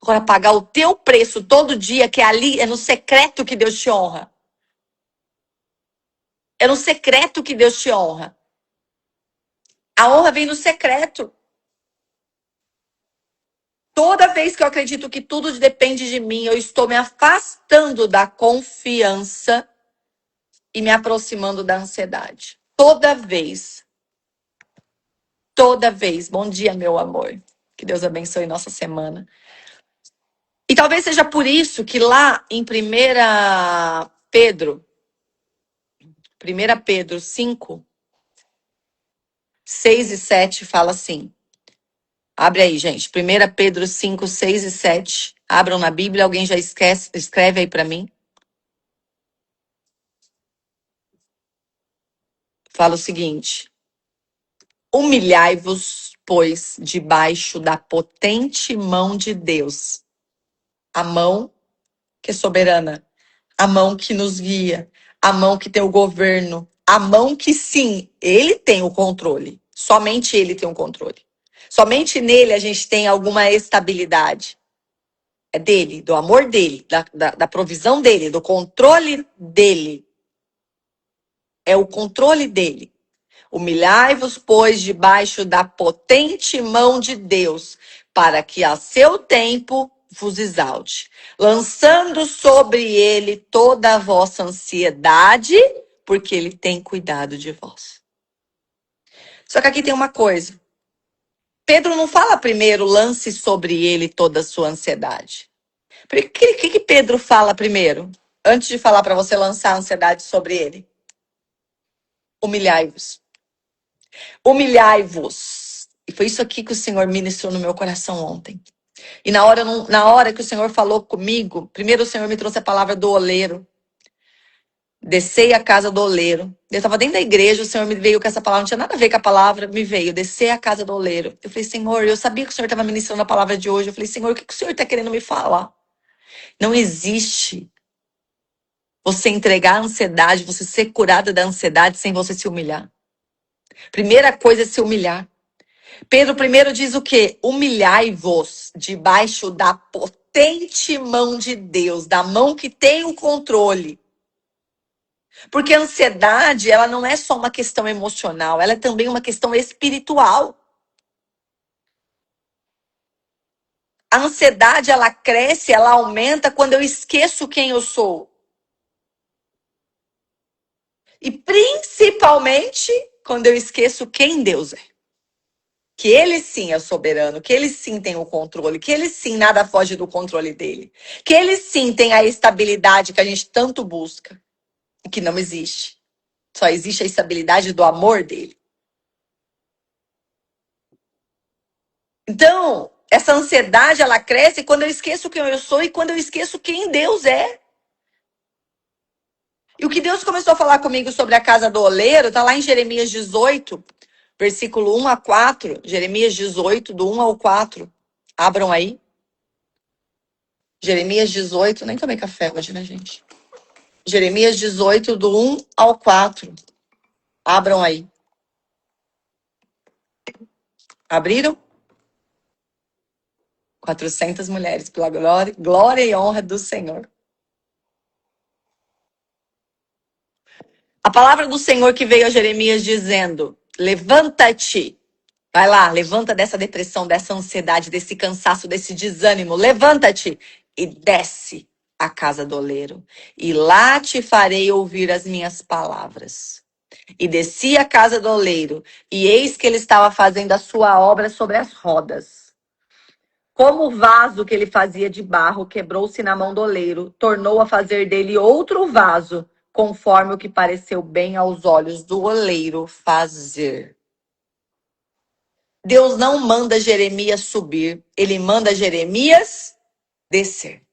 S1: Agora, pagar o teu preço todo dia, que é ali, é no secreto que Deus te honra. É no secreto que Deus te honra. A honra vem no secreto. Toda vez que eu acredito que tudo depende de mim, eu estou me afastando da confiança e me aproximando da ansiedade. Toda vez. Toda vez. Bom dia, meu amor. Que Deus abençoe nossa semana. E talvez seja por isso que lá em 1 Pedro 5, 6 e 7 fala assim: Abre aí, gente. 1 Pedro 5, 6 e 7. Abram na Bíblia. Alguém já escreve aí para mim. Fala o seguinte: humilhai-vos, pois, debaixo da potente mão de Deus. A mão que é soberana. A mão que nos guia. A mão que tem o governo. A mão que, sim, ele tem o controle. Somente ele tem o controle. Somente nele a gente tem alguma estabilidade. É dele, do amor dele, da provisão dele, do controle dele. É o controle dele. Humilhai-vos, pois, debaixo da potente mão de Deus, para que a seu tempo vos exalte, lançando sobre ele toda a vossa ansiedade, porque ele tem cuidado de vós. Só que aqui tem uma coisa. Pedro não fala primeiro, lance sobre ele toda a sua ansiedade. O que Pedro fala primeiro? Antes de falar para você lançar a ansiedade sobre ele. Humilhai-vos. Humilhai-vos. E foi isso aqui que o Senhor ministrou no meu coração ontem. E na hora que o Senhor falou comigo, primeiro o Senhor me trouxe a palavra do oleiro. Descei a casa do oleiro. Eu estava dentro da igreja, o Senhor me veio com essa palavra, não tinha nada a ver com a palavra, me veio, descer a casa do oleiro. Eu falei, Senhor, eu sabia que o Senhor estava ministrando a palavra de hoje. Eu falei, Senhor, o que o Senhor está querendo me falar? Não existe você entregar a ansiedade, você ser curada da ansiedade sem você se humilhar. Primeira coisa é se humilhar. Pedro primeiro diz o quê? Humilhai-vos debaixo da potente mão de Deus, da mão que tem o controle. Porque a ansiedade, ela não é só uma questão emocional, ela é também uma questão espiritual. A ansiedade, ela cresce, ela aumenta quando eu esqueço quem eu sou. E principalmente quando eu esqueço quem Deus é. Que ele sim é soberano, que ele sim tem o controle, que ele sim nada foge do controle dele. Que ele sim tem a estabilidade que a gente tanto busca e que não existe. Só existe a estabilidade do amor dele. Então, essa ansiedade, ela cresce quando eu esqueço quem eu sou e quando eu esqueço quem Deus é. E o que Deus começou a falar comigo sobre a casa do oleiro, está lá em Jeremias 18, versículo 1 a 4. Jeremias 18, do 1 ao 4. Abram aí. Jeremias 18, nem tomei café hoje, né, gente? Jeremias 18, do 1 ao 4. Abram aí. Abriram? 400 mulheres, pela glória e honra do Senhor. A palavra do Senhor que veio a Jeremias dizendo: levanta-te. Vai lá, levanta dessa depressão, dessa ansiedade, desse cansaço, desse desânimo. Levanta-te e desce à casa do oleiro. E lá te farei ouvir as minhas palavras. E desci à casa do oleiro, e eis que ele estava fazendo a sua obra sobre as rodas. Como o vaso que ele fazia de barro quebrou-se na mão do oleiro, tornou a fazer dele outro vaso, conforme o que pareceu bem aos olhos do oleiro fazer. Deus não manda Jeremias subir, ele manda Jeremias descer.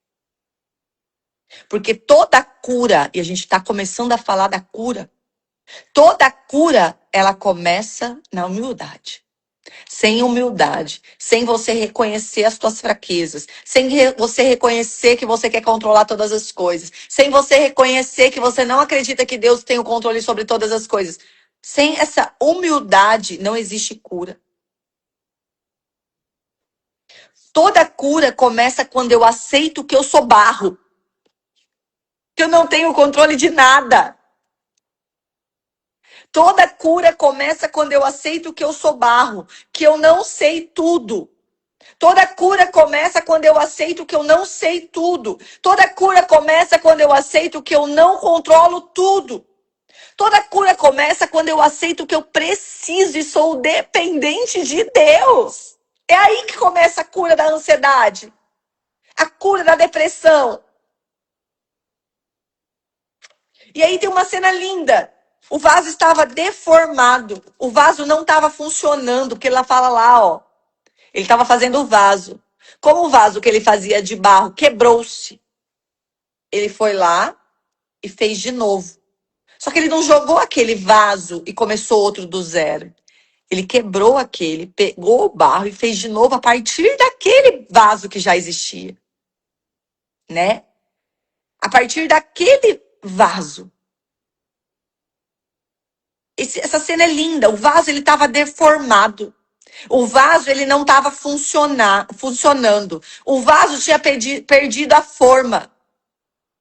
S1: Porque toda cura, e a gente está começando a falar da cura, toda cura, ela começa na humildade. Sem humildade, sem você reconhecer as suas fraquezas, sem você reconhecer que você quer controlar todas as coisas, sem você reconhecer que você não acredita que Deus tem o controle sobre todas as coisas. Sem essa humildade, não existe cura. Toda cura começa quando eu aceito que eu sou barro, que eu não tenho controle de nada. Toda cura começa quando eu aceito que eu sou barro, que eu não sei tudo. Toda cura começa quando eu aceito que eu não sei tudo. Toda cura começa quando eu aceito que eu não controlo tudo. Toda cura começa quando eu aceito que eu preciso e sou dependente de Deus. É aí que começa a cura da ansiedade. A cura da depressão. E aí tem uma cena linda. O vaso estava deformado. O vaso não estava funcionando, porque ela fala lá, ó. Ele estava fazendo o vaso. Como o vaso que ele fazia de barro quebrou-se, ele foi lá e fez de novo. Só que ele não jogou aquele vaso e começou outro do zero. Ele quebrou aquele, pegou o barro e fez de novo a partir daquele vaso que já existia, né? A partir daquele vaso. Essa cena é linda. O vaso ele estava deformado. O vaso ele não estava funcionando. O vaso tinha perdido a forma.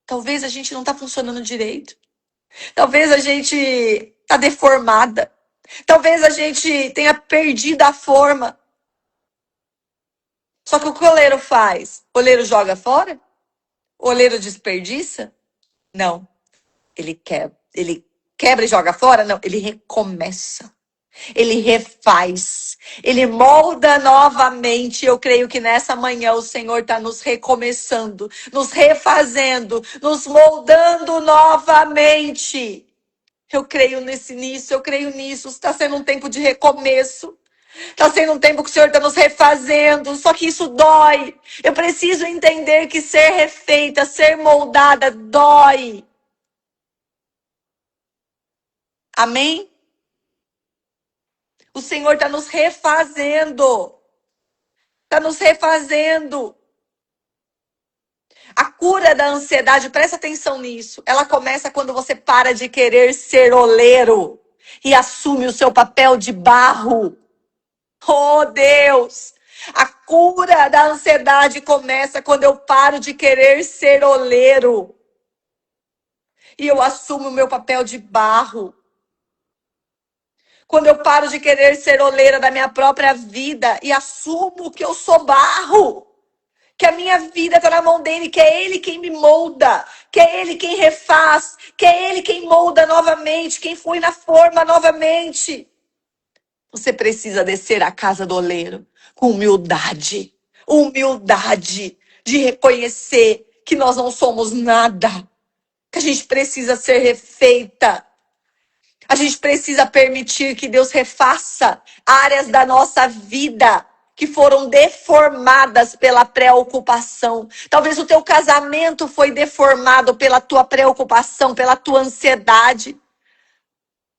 S1: Talvez a gente não está funcionando direito. Talvez a gente está deformada. Talvez a gente tenha perdido a forma. Só que o que o oleiro faz? O oleiro joga fora? O oleiro desperdiça? Não. Ele quebra e joga fora? Não. Ele recomeça. Ele refaz. Ele molda novamente. Eu creio que nessa manhã o Senhor está nos recomeçando, nos refazendo, nos moldando novamente. Eu creio nisso, eu creio nisso. Está sendo um tempo de recomeço. Está sendo um tempo que o Senhor está nos refazendo. Só que isso dói. Eu preciso entender que ser refeita, ser moldada, dói. Amém? O Senhor está nos refazendo. Está nos refazendo. A cura da ansiedade, presta atenção nisso. Ela começa quando você para de querer ser oleiro e assume o seu papel de barro. Oh, Deus! A cura da ansiedade começa quando eu paro de querer ser oleiro e eu assumo o meu papel de barro. Quando eu paro de querer ser oleira da minha própria vida e assumo que eu sou barro. Que a minha vida está na mão dele, que é ele quem me molda, que é ele quem refaz, que é ele quem molda novamente, quem foi na forma novamente. Você precisa descer à casa do oleiro com humildade. Humildade de reconhecer que nós não somos nada, que a gente precisa ser refeita. A gente precisa permitir que Deus refaça áreas da nossa vida que foram deformadas pela preocupação. Talvez o teu casamento foi deformado pela tua preocupação, pela tua ansiedade.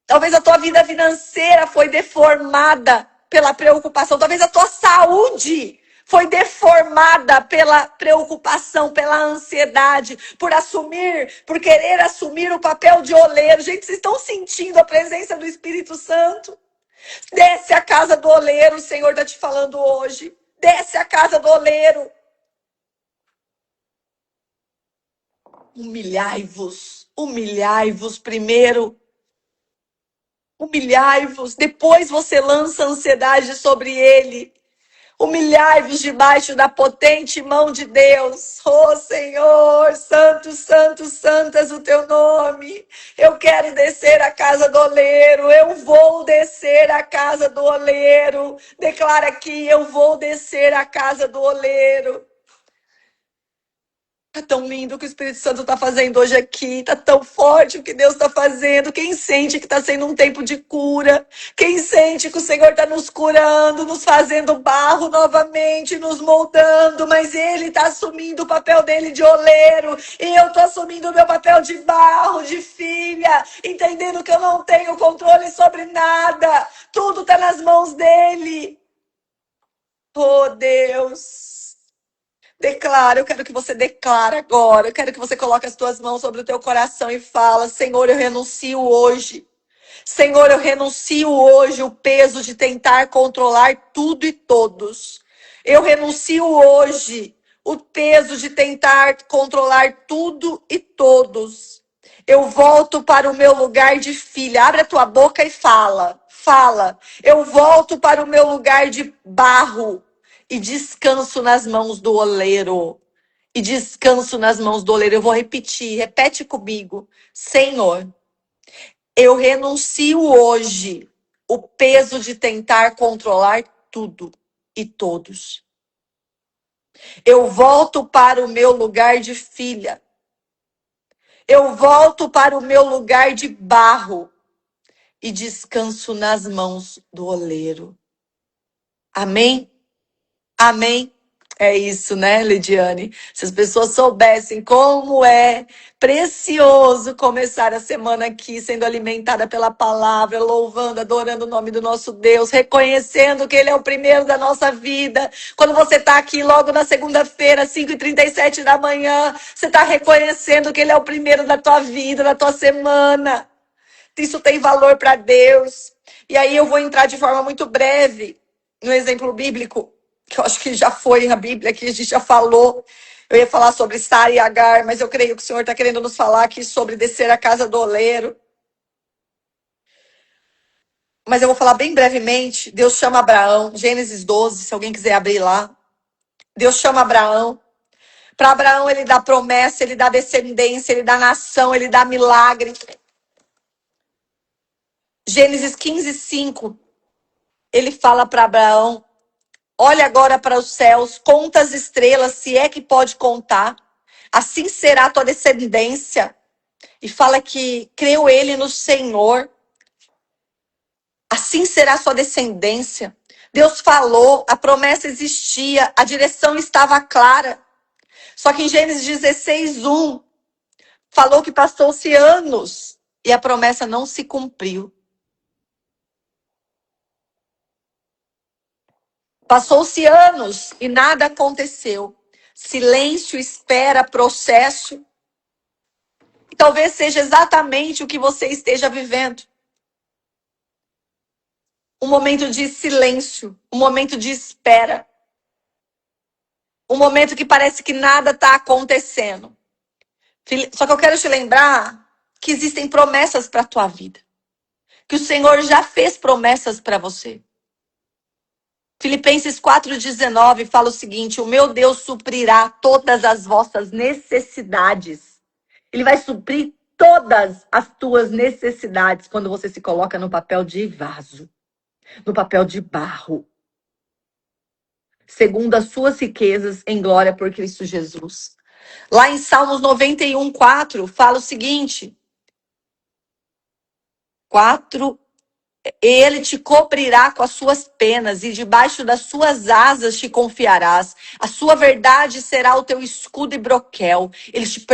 S1: Talvez a tua vida financeira foi deformada pela preocupação. Talvez a tua saúde foi deformada pela preocupação, pela ansiedade, por querer assumir o papel de oleiro. Gente, vocês estão sentindo a presença do Espírito Santo? Desce a casa do oleiro, o Senhor está te falando hoje. Desce a casa do oleiro. Humilhai-vos primeiro. Humilhai-vos, depois você lança a ansiedade sobre ele. Humilhai-vos debaixo da potente mão de Deus. Oh Senhor, santo, santo, santo és o teu nome. Eu quero descer à casa do oleiro. Eu vou descer à casa do oleiro. Declara aqui, eu vou descer à casa do oleiro. Tá tão lindo o que o Espírito Santo está fazendo hoje aqui. Tá tão forte o que Deus está fazendo. Quem sente que está sendo um tempo de cura? Quem sente que o Senhor está nos curando, nos fazendo barro novamente, nos moldando, mas Ele está assumindo o papel dele de oleiro e eu estou assumindo o meu papel de barro, de filha, entendendo que eu não tenho controle sobre nada. Tudo está nas mãos dele. Oh, Deus. Declara, eu quero que você declare agora. Eu quero que você coloque as tuas mãos sobre o teu coração e fala: Senhor, eu renuncio hoje. Senhor, eu renuncio hoje o peso de tentar controlar tudo e todos. Eu renuncio hoje o peso de tentar controlar tudo e todos. Eu volto para o meu lugar de filha. Abre a tua boca e fala. Fala. Eu volto para o meu lugar de barro. E descanso nas mãos do oleiro. E descanso nas mãos do oleiro. Eu vou repetir. Repete comigo. Senhor, eu renuncio hoje o peso de tentar controlar tudo e todos. Eu volto para o meu lugar de filha. Eu volto para o meu lugar de barro. E descanso nas mãos do oleiro. Amém? Amém? É isso, né, Lidiane? Se as pessoas soubessem como é precioso começar a semana aqui sendo alimentada pela palavra, louvando, adorando o nome do nosso Deus, reconhecendo que Ele é o primeiro da nossa vida. Quando você está aqui logo na segunda-feira, 5h37 da manhã, você está reconhecendo que Ele é o primeiro da tua vida, da tua semana. Isso tem valor para Deus. E aí eu vou entrar de forma muito breve no exemplo bíblico, que eu acho que já foi na Bíblia, que a gente já falou. Eu ia falar sobre Sara e Agar, mas eu creio que o Senhor está querendo nos falar aqui sobre descer a casa do oleiro. Mas eu vou falar bem brevemente. Deus chama Abraão, Gênesis 12, se alguém quiser abrir lá. Deus chama Abraão. Para Abraão ele dá promessa, ele dá descendência, ele dá nação, ele dá milagre. Gênesis 15, 5. Ele fala para Abraão: olha agora para os céus, conta as estrelas, se é que pode contar. Assim será a tua descendência. E fala que creu ele no Senhor. Assim será a sua descendência. Deus falou, a promessa existia, a direção estava clara. Só que em Gênesis 16:1, falou que passou-se anos e a promessa não se cumpriu. Passou-se anos e nada aconteceu. Silêncio, espera, processo. E talvez seja exatamente o que você esteja vivendo. Um momento de silêncio, um momento de espera. Um momento que parece que nada está acontecendo. Só que eu quero te lembrar que existem promessas para a tua vida. Que o Senhor já fez promessas para você. Filipenses 4,19 fala o seguinte: o meu Deus suprirá todas as vossas necessidades. Ele vai suprir todas as tuas necessidades quando você se coloca no papel de vaso, no papel de barro. Segundo as suas riquezas em glória por Cristo Jesus. Lá em Salmos 91:4 fala o seguinte: 4. Ele te cobrirá com as suas penas e debaixo das suas asas te confiarás. A sua verdade será o teu escudo e broquel. Ele te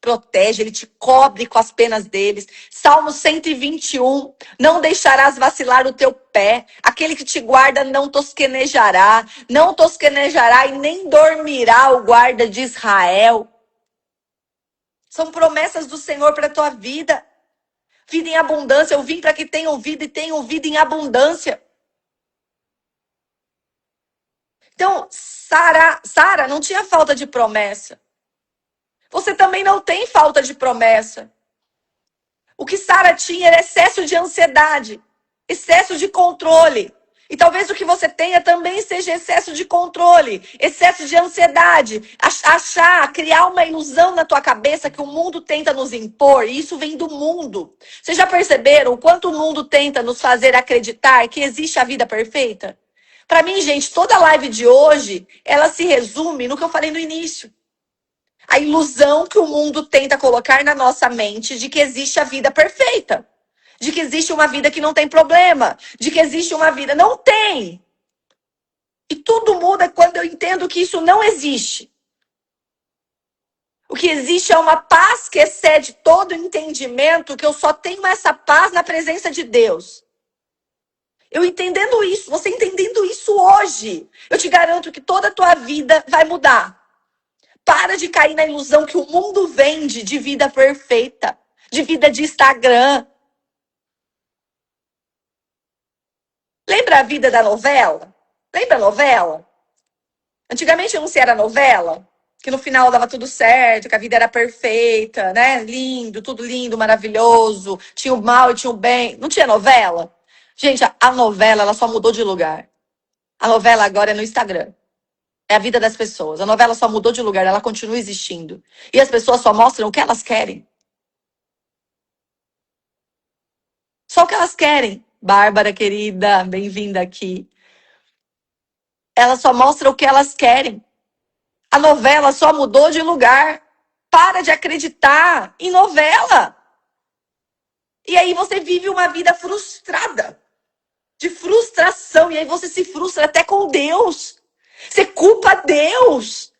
S1: protege, ele te cobre com as penas deles. Salmo 121. Não deixarás vacilar o teu pé. Aquele que te guarda não tosquenejará. Não tosquenejará e nem dormirá o guarda de Israel. São promessas do Senhor para a tua vida. Vida em abundância. Eu vim para que tenham vida e tenham vida em abundância. Então, Sara não tinha falta de promessa. Você também não tem falta de promessa. O que Sara tinha era excesso de ansiedade, excesso de controle. E talvez o que você tenha também seja excesso de controle, excesso de ansiedade. Achar, criar uma ilusão na tua cabeça que o mundo tenta nos impor, e isso vem do mundo. Vocês já perceberam o quanto o mundo tenta nos fazer acreditar que existe a vida perfeita? Para mim, gente, toda a live de hoje, ela se resume no que eu falei no início. A ilusão que o mundo tenta colocar na nossa mente de que existe a vida perfeita. De que existe uma vida que não tem problema. De que existe uma vida... Não tem! E tudo muda quando eu entendo que isso não existe. O que existe é uma paz que excede todo entendimento, que eu só tenho essa paz na presença de Deus. Eu entendendo isso, você entendendo isso hoje, eu te garanto que toda a tua vida vai mudar. Para de cair na ilusão que o mundo vende de vida perfeita, de vida de Instagram. Lembra a vida da novela? Lembra a novela? Antigamente não se era novela, que no final dava tudo certo, que a vida era perfeita, né? Lindo, tudo lindo, maravilhoso. Tinha o mal e tinha o bem. Não tinha novela? Gente, a novela, ela só mudou de lugar. A novela agora é no Instagram. É a vida das pessoas. A novela só mudou de lugar, ela continua existindo. E as pessoas só mostram o que elas querem. Só o que elas querem. Bárbara, querida, bem-vinda aqui. Elas só mostram o que elas querem. A novela só mudou de lugar. Para de acreditar em novela. E aí você vive uma vida frustrada. De frustração. E aí você se frustra até com Deus.
S3: Você culpa Deus,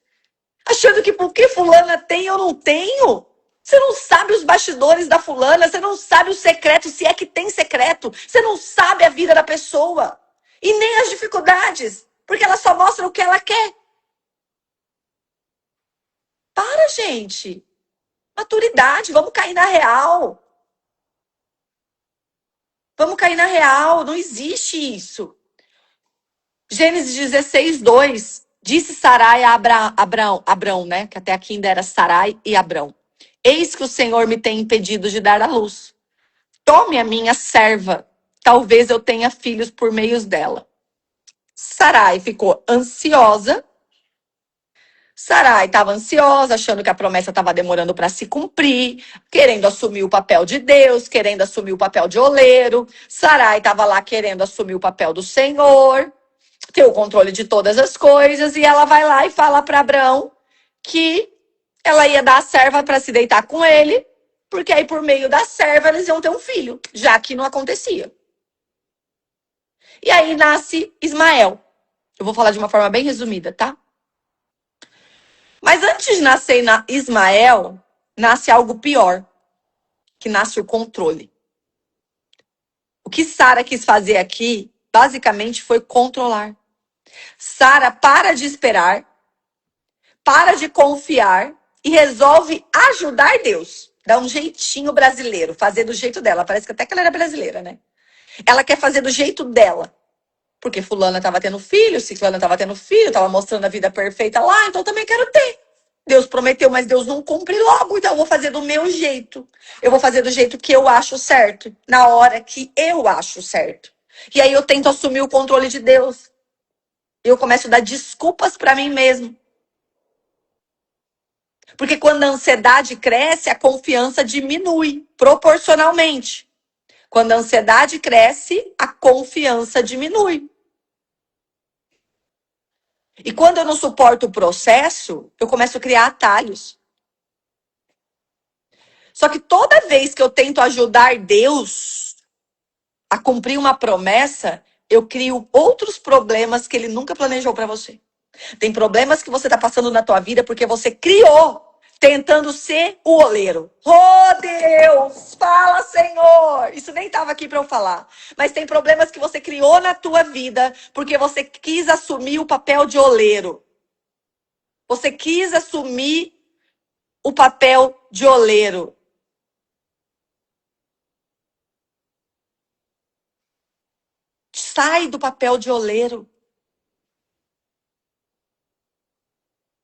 S3: achando que porque fulana tem, eu não tenho. Você não sabe os bastidores da fulana, você não sabe o secreto, se é que tem secreto. Você não sabe a vida da pessoa. E nem as dificuldades, porque ela só mostra o que ela quer. Para, gente. Maturidade, vamos cair na real. Vamos cair na real, não existe isso. Gênesis 16, 2. Disse Sarai a Abrão, né? Que até aqui ainda era Sarai e Abrão. Eis que o Senhor me tem impedido de dar à luz. Tome a minha serva. Talvez eu tenha filhos por meios dela. Sarai ficou ansiosa. Sarai estava ansiosa, achando que a promessa estava demorando para se cumprir, querendo assumir o papel de Deus, querendo assumir o papel de oleiro. Sarai estava lá querendo assumir o papel do Senhor, ter o controle de todas as coisas, e ela vai lá e fala para Abraão que ela ia dar a serva para se deitar com ele, porque aí por meio da serva eles iam ter um filho, já que não acontecia. E aí nasce Ismael. Eu vou falar de uma forma bem resumida, tá? Mas antes de nascer Ismael, nasce algo pior, que nasce o controle. O que Sara quis fazer aqui, basicamente, foi controlar. Sara para de esperar, para de confiar e resolve ajudar Deus. Dá um jeitinho brasileiro, fazer do jeito dela. Parece que até que ela era brasileira, né? Ela quer fazer do jeito dela. Porque fulana estava tendo filho, ciclana estava tendo filho, estava mostrando a vida perfeita lá, então eu também quero ter. Deus prometeu, mas Deus não cumpre logo, então eu vou fazer do meu jeito. Eu vou fazer do jeito que eu acho certo, na hora que eu acho certo. E aí eu tento assumir o controle de Deus. Eu começo a dar desculpas para mim mesmo. Porque quando a ansiedade cresce, a confiança diminui proporcionalmente. Quando a ansiedade cresce, a confiança diminui. E quando eu não suporto o processo, eu começo a criar atalhos. Só que toda vez que eu tento ajudar Deus a cumprir uma promessa, eu crio outros problemas que ele nunca planejou para você. Tem problemas que você está passando na tua vida porque você criou, tentando ser o oleiro. Oh, Deus, fala, Senhor. Isso nem estava aqui para eu falar. Mas tem problemas que você criou na tua vida porque você quis assumir o papel de oleiro. Você quis assumir o papel de oleiro. Sai do papel de oleiro.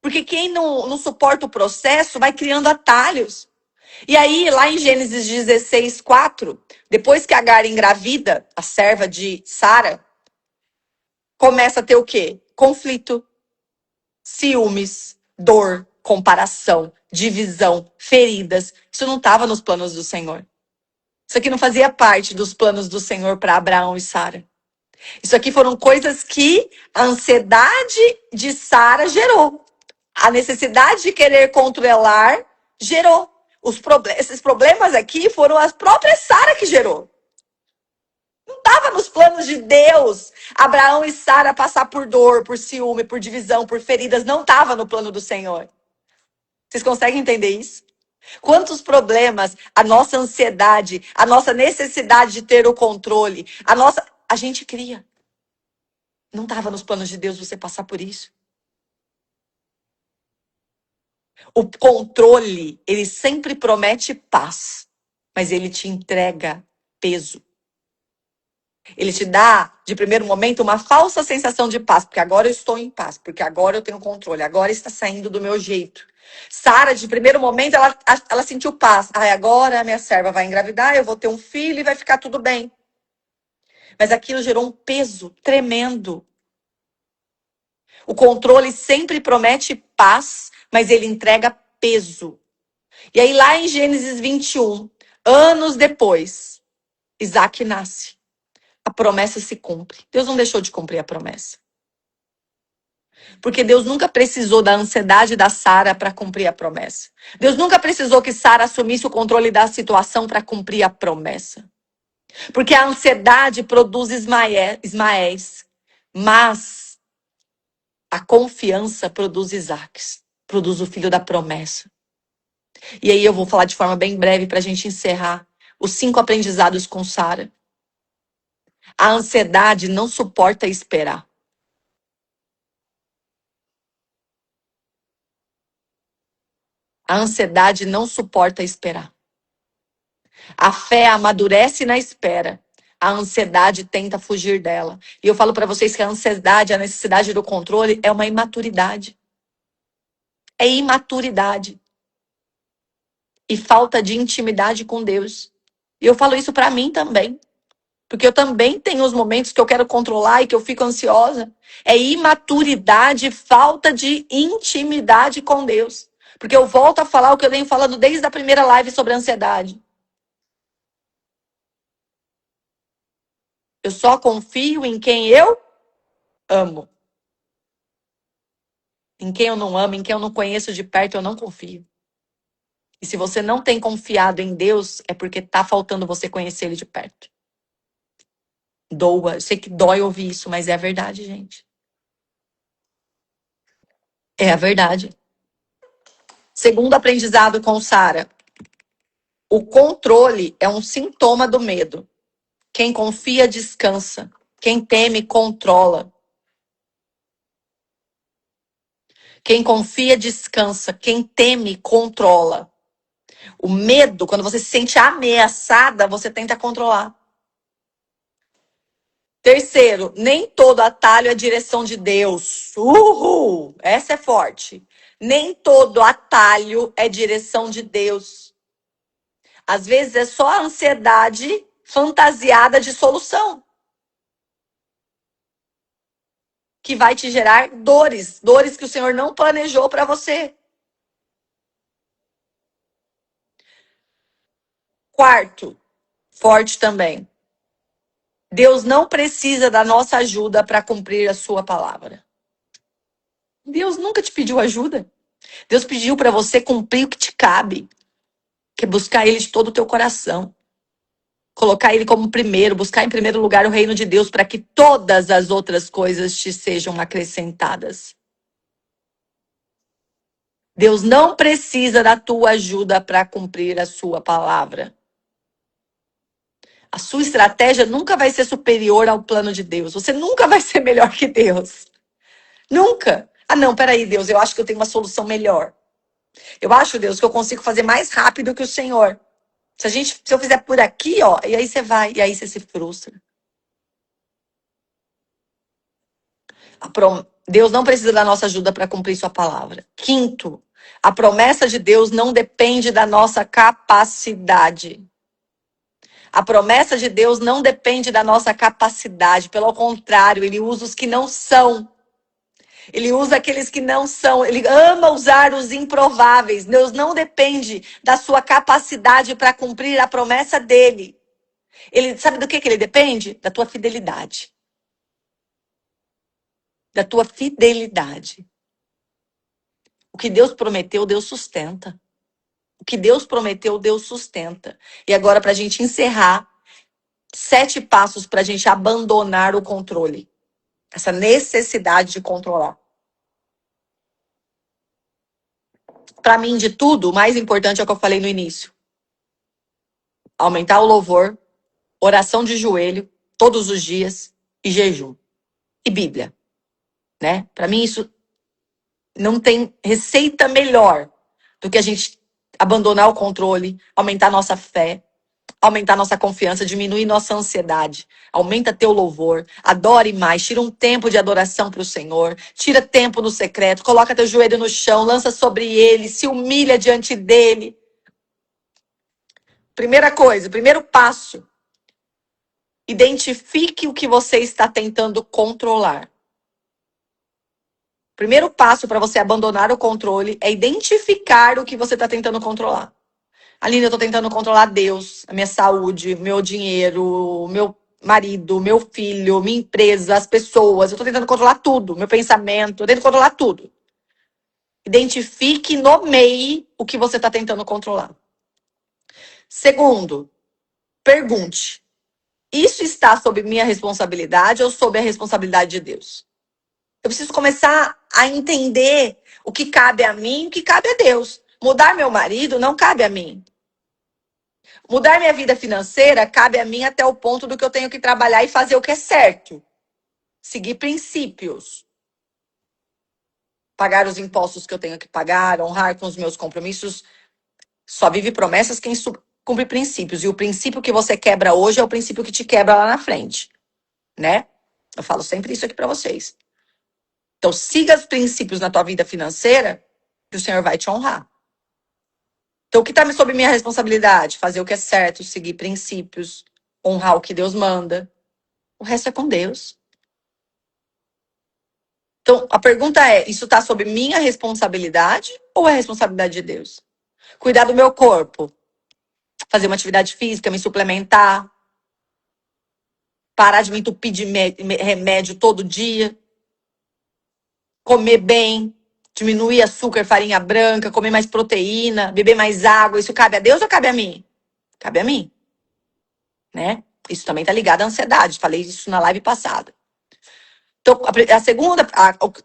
S3: Porque quem não suporta o processo vai criando atalhos. E aí, lá em Gênesis 16, 4, depois que Agar engravida, a serva de Sara, começa a ter o quê? Conflito, ciúmes, dor, comparação, divisão, feridas. Isso não estava nos planos do Senhor. Isso aqui não fazia parte dos planos do Senhor para Abraão e Sara. Isso aqui foram coisas que a ansiedade de Sara gerou. A necessidade de querer controlar gerou. Esses problemas aqui foram as próprias Sara que gerou. Não estava nos planos de Deus Abraão e Sara passar por dor, por ciúme, por divisão, por feridas. Não estava no plano do Senhor. Vocês conseguem entender isso? Quantos problemas, a nossa ansiedade, a nossa necessidade de ter o controle, a gente cria. Não estava nos planos de Deus você passar por isso. O controle, ele sempre promete paz, mas ele te entrega peso. Ele te dá, de primeiro momento, uma falsa sensação de paz, porque agora eu estou em paz, porque agora eu tenho controle, agora está saindo do meu jeito. Sara, de primeiro momento, ela sentiu paz. Agora a minha serva vai engravidar, eu vou ter um filho e vai ficar tudo bem. Mas aquilo gerou um peso tremendo. O controle sempre promete paz, mas ele entrega peso. E aí lá em Gênesis 21, anos depois, Isaac nasce. A promessa se cumpre. Deus não deixou de cumprir a promessa. Porque Deus nunca precisou da ansiedade da Sara para cumprir a promessa. Deus nunca precisou que Sara assumisse o controle da situação para cumprir a promessa. Porque a ansiedade produz Ismaéis, mas A confiança produz Isaques, produz o filho da promessa. E aí eu vou falar de forma bem breve para a gente encerrar os 5 aprendizados com Sara. A ansiedade não suporta esperar. A ansiedade não suporta esperar. A fé amadurece na espera. A ansiedade tenta fugir dela. E eu falo para vocês que a ansiedade, a necessidade do controle é uma imaturidade. É imaturidade. E falta de intimidade com Deus. E eu falo isso para mim também. Porque eu também tenho os momentos que eu quero controlar e que eu fico ansiosa. É imaturidade, falta de intimidade com Deus. Porque eu volto a falar o que eu venho falando desde a primeira live sobre ansiedade. Eu só confio em quem eu amo. Em quem eu não amo, em quem eu não conheço de perto, eu não confio. E se você não tem confiado em Deus, é porque tá faltando você conhecer Ele de perto. Doa. Eu sei que dói ouvir isso, mas é a verdade, gente. É a verdade. Segundo aprendizado com Sara. O controle é um sintoma do medo. Quem confia, descansa. Quem teme, controla. Quem confia, descansa. Quem teme, controla. O medo, quando você se sente ameaçada, você tenta controlar. Terceiro, nem todo atalho é direção de Deus. Uhul! Essa é forte. Nem todo atalho é direção de Deus. Às vezes é só a ansiedade fantasiada de solução que vai te gerar dores. Dores que o Senhor não planejou para você. Quarto, forte também. Deus não precisa da nossa ajuda para cumprir a sua palavra. Deus nunca te pediu ajuda. Deus pediu para você cumprir o que te cabe, que é buscar Ele de todo o teu coração. Colocar Ele como primeiro, buscar em primeiro lugar o reino de Deus para que todas as outras coisas te sejam acrescentadas. Deus não precisa da tua ajuda para cumprir a sua palavra. A sua estratégia nunca vai ser superior ao plano de Deus. Você nunca vai ser melhor que Deus. Nunca. Ah, não, peraí, Deus, eu acho que eu tenho uma solução melhor. Eu acho, Deus, que eu consigo fazer mais rápido que o Senhor. Se eu fizer por aqui, ó, e aí você vai, e aí você se frustra. Deus não precisa da nossa ajuda para cumprir sua palavra. Quinto, a promessa de Deus não depende da nossa capacidade. A promessa de Deus não depende da nossa capacidade. Pelo contrário, Ele usa os que não são. Ele usa aqueles que não são. Ele ama usar os improváveis. Deus não depende da sua capacidade para cumprir a promessa dele. Ele sabe do que ele depende? Da tua fidelidade. Da tua fidelidade. O que Deus prometeu, Deus sustenta. O que Deus prometeu, Deus sustenta. E agora, para a gente encerrar, 7 passos para a gente abandonar o controle. Essa necessidade de controlar. Para mim, de tudo, o mais importante é o que eu falei no início. Aumentar o louvor, oração de joelho, todos os dias, e jejum. E Bíblia. Né? Para mim, isso não tem receita melhor do que a gente abandonar o controle, aumentar nossa fé, aumentar nossa confiança, diminuir nossa ansiedade. Aumenta teu louvor, adore mais, tira um tempo de adoração para o Senhor, tira tempo no secreto, coloca teu joelho no chão, lança sobre ele, se humilha diante dele. Primeira coisa, primeiro passo, identifique o que você está tentando controlar. Primeiro passo para você abandonar o controle é identificar o que você está tentando controlar. Aline, eu estou tentando controlar Deus, a minha saúde, meu dinheiro, meu marido, meu filho, minha empresa, as pessoas. Eu estou tentando controlar tudo, meu pensamento, eu tento controlar tudo. Identifique e nomeie o que você está tentando controlar. Segundo, pergunte. Isso está sob minha responsabilidade ou sob a responsabilidade de Deus? Eu preciso começar a entender o que cabe a mim e o que cabe a Deus. Mudar meu marido não cabe a mim. Mudar minha vida financeira cabe a mim até o ponto do que eu tenho que trabalhar e fazer o que é certo. Seguir princípios. Pagar os impostos que eu tenho que pagar, honrar com os meus compromissos. Só vive promessas quem cumpre princípios. E o princípio que você quebra hoje é o princípio que te quebra lá na frente. Né? Eu falo sempre isso aqui pra vocês. Então, siga os princípios na tua vida financeira que o Senhor vai te honrar. Então, o que está sob minha responsabilidade? Fazer o que é certo, seguir princípios, honrar o que Deus manda. O resto é com Deus. Então, a pergunta é, isso está sob minha responsabilidade ou é responsabilidade de Deus? Cuidar do meu corpo. Fazer uma atividade física, me suplementar. Parar de me entupir de remédio todo dia. Comer bem. Diminuir açúcar, farinha branca, comer mais proteína, beber mais água. Isso cabe a Deus ou cabe a mim? Cabe a mim. Né? Isso também está ligado à ansiedade. Falei isso na live passada. Então,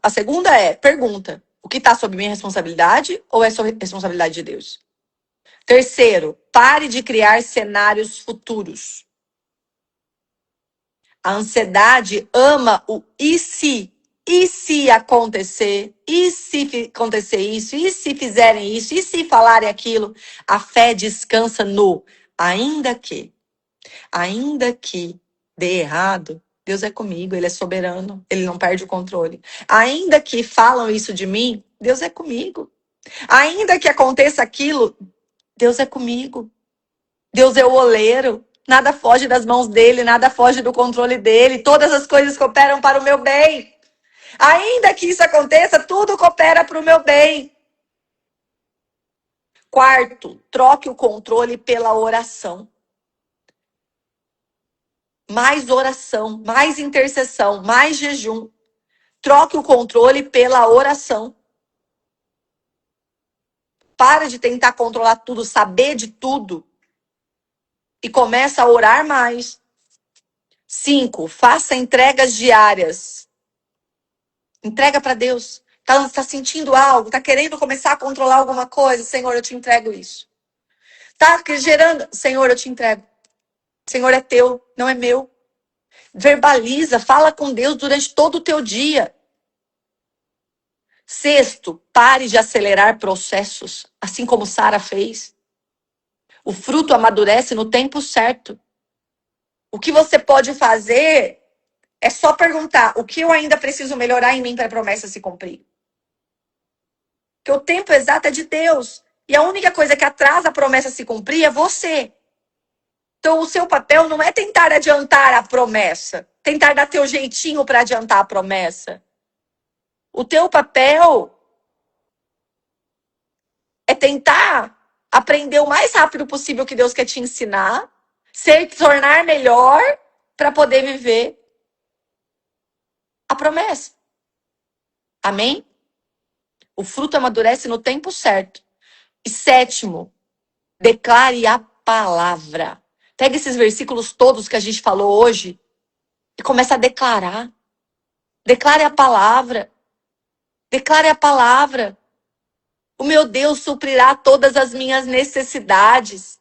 S3: a segunda é, pergunta. O que está sob minha responsabilidade ou é sob responsabilidade de Deus? Terceiro, pare de criar cenários futuros. A ansiedade ama o e se? E se acontecer? E se acontecer isso? E se fizerem isso? E se falarem aquilo? A fé descansa no ainda que dê errado, Deus é comigo, Ele é soberano, Ele não perde o controle. Ainda que falam isso de mim, Deus é comigo. Ainda que aconteça aquilo, Deus é comigo. Deus é o oleiro. Nada foge das mãos dele, nada foge do controle dele. Todas as coisas cooperam para o meu bem. Ainda que isso aconteça, tudo coopera para o meu bem. Quarto, troque o controle pela oração. Mais oração, mais intercessão, mais jejum. Troque o controle pela oração. Para de tentar controlar tudo, saber de tudo. E começa a orar mais. 5, faça entregas diárias. Entrega para Deus. Tá sentindo algo? Tá querendo começar a controlar alguma coisa? Senhor, eu te entrego isso. Tá gerando? Senhor, eu te entrego. Senhor, é teu, não é meu. Verbaliza, fala com Deus durante todo o teu dia. Sexto, pare de acelerar processos, assim como Sara fez. O fruto amadurece no tempo certo. O que você pode fazer é só perguntar o que eu ainda preciso melhorar em mim para a promessa se cumprir. Porque o tempo exato é de Deus. E a única coisa que atrasa a promessa se cumprir é você. Então o seu papel não é tentar adiantar a promessa. Tentar dar teu jeitinho para adiantar a promessa. O teu papel é tentar aprender o mais rápido possível o que Deus quer te ensinar, se tornar melhor para poder viver a promessa. Amém? O fruto amadurece no tempo certo. E sétimo, declare a palavra. Pega esses versículos todos que a gente falou hoje e começa a declarar. Declare a palavra. Declare a palavra. O meu Deus suprirá todas as minhas necessidades.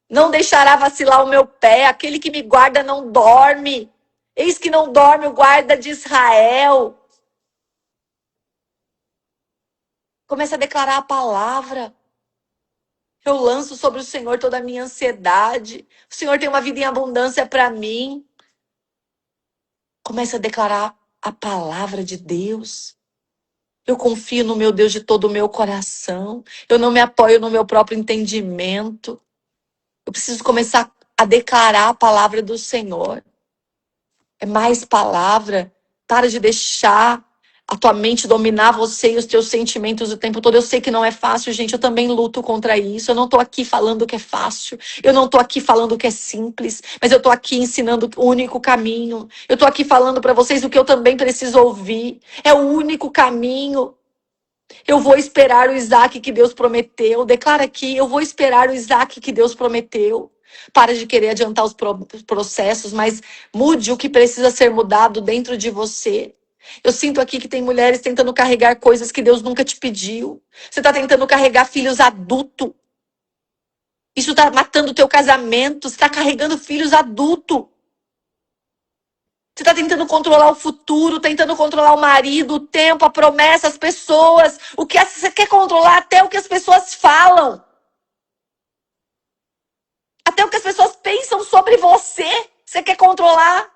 S3: Não deixará vacilar o meu pé. Aquele que me guarda não dorme. Eis que não dorme o guarda de Israel. Começa a declarar a palavra. Eu lanço sobre o Senhor toda a minha ansiedade. O Senhor tem uma vida em abundância para mim. Começa a declarar a palavra de Deus. Eu confio no meu Deus de todo o meu coração. Eu não me apoio no meu próprio entendimento. Eu preciso começar a declarar a palavra do Senhor. É mais palavra. Para de deixar a tua mente dominar você e os teus sentimentos o tempo todo. Eu sei que não é fácil, gente. Eu também luto contra isso. Eu não tô aqui falando que é fácil. Eu não tô aqui falando que é simples. Mas eu tô aqui ensinando o único caminho. Eu tô aqui falando para vocês o que eu também preciso ouvir. É o único caminho. Eu vou esperar o Isaac que Deus prometeu. Declara aqui, eu vou esperar o Isaac que Deus prometeu. Para de querer adiantar os processos, mas mude o que precisa ser mudado dentro de você. Eu sinto aqui que tem mulheres tentando carregar coisas que Deus nunca te pediu. Você está tentando carregar filhos adultos. Isso está matando o teu casamento. Você está carregando filhos adultos. Você está tentando controlar o futuro, tentando controlar o marido, o tempo, a promessa, as pessoas. O que você quer controlar até o que as pessoas falam. Até o que as pessoas pensam sobre você. Você quer controlar.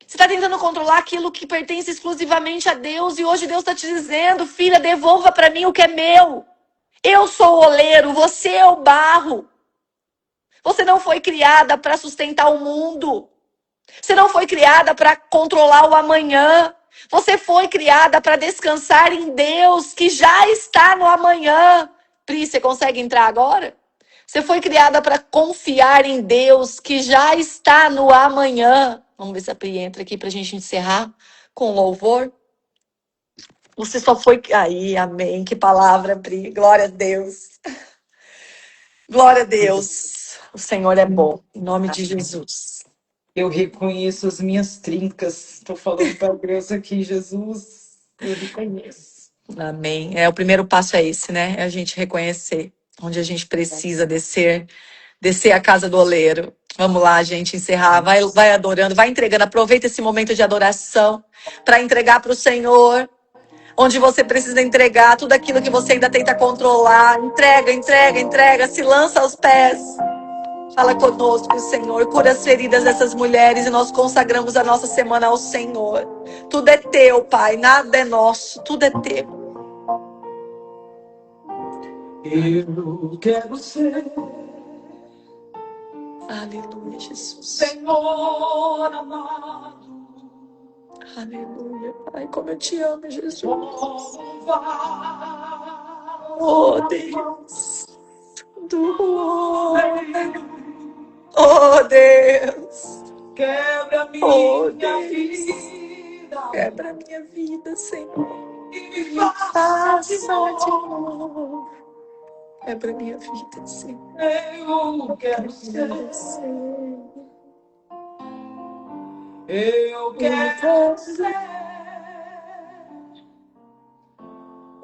S3: Você está tentando controlar aquilo que pertence exclusivamente a Deus. E hoje Deus está te dizendo, filha, devolva para mim o que é meu. Eu sou o oleiro, você é o barro. Você não foi criada para sustentar o mundo. Você não foi criada para controlar o amanhã. Você foi criada para descansar em Deus, que já está no amanhã. Pri, você consegue entrar agora? Você foi criada para confiar em Deus, que já está no amanhã. Vamos ver se a Pri entra aqui para a gente encerrar com louvor. Você só foi... Aí, amém. Que palavra, Pri. Glória a Deus. Glória a Deus. O Senhor é bom. Em nome de Jesus.
S2: Eu reconheço as minhas trincas. Estou falando para Deus aqui, Jesus. Eu reconheço.
S3: Amém. O primeiro passo é esse, né? É a gente reconhecer onde a gente precisa descer a casa do oleiro. Vamos lá, gente, encerrar. Vai adorando, vai entregando. Aproveita esse momento de adoração para entregar para o Senhor. Onde você precisa entregar tudo aquilo que você ainda tenta controlar. Entrega, entrega, entrega. Se lança aos pés. Fala conosco, Senhor. Cura as feridas dessas mulheres e nós consagramos a nossa semana ao Senhor. Tudo é teu, Pai. Nada é nosso. Tudo é teu.
S2: Eu quero ser,
S3: Aleluia, Jesus.
S2: Senhor amado,
S3: Aleluia, Pai. Como eu te amo, Jesus.
S2: como vai,
S3: Oh, Deus. Do Oh, Deus.
S2: quebra
S3: Oh,
S2: minha
S3: Deus.
S2: vida
S3: Quebra a minha vida, Senhor.
S2: e me
S3: Faça
S2: faça
S3: de novo. Quebra a minha vida, Senhor.
S2: Eu quero ser, eu quero ser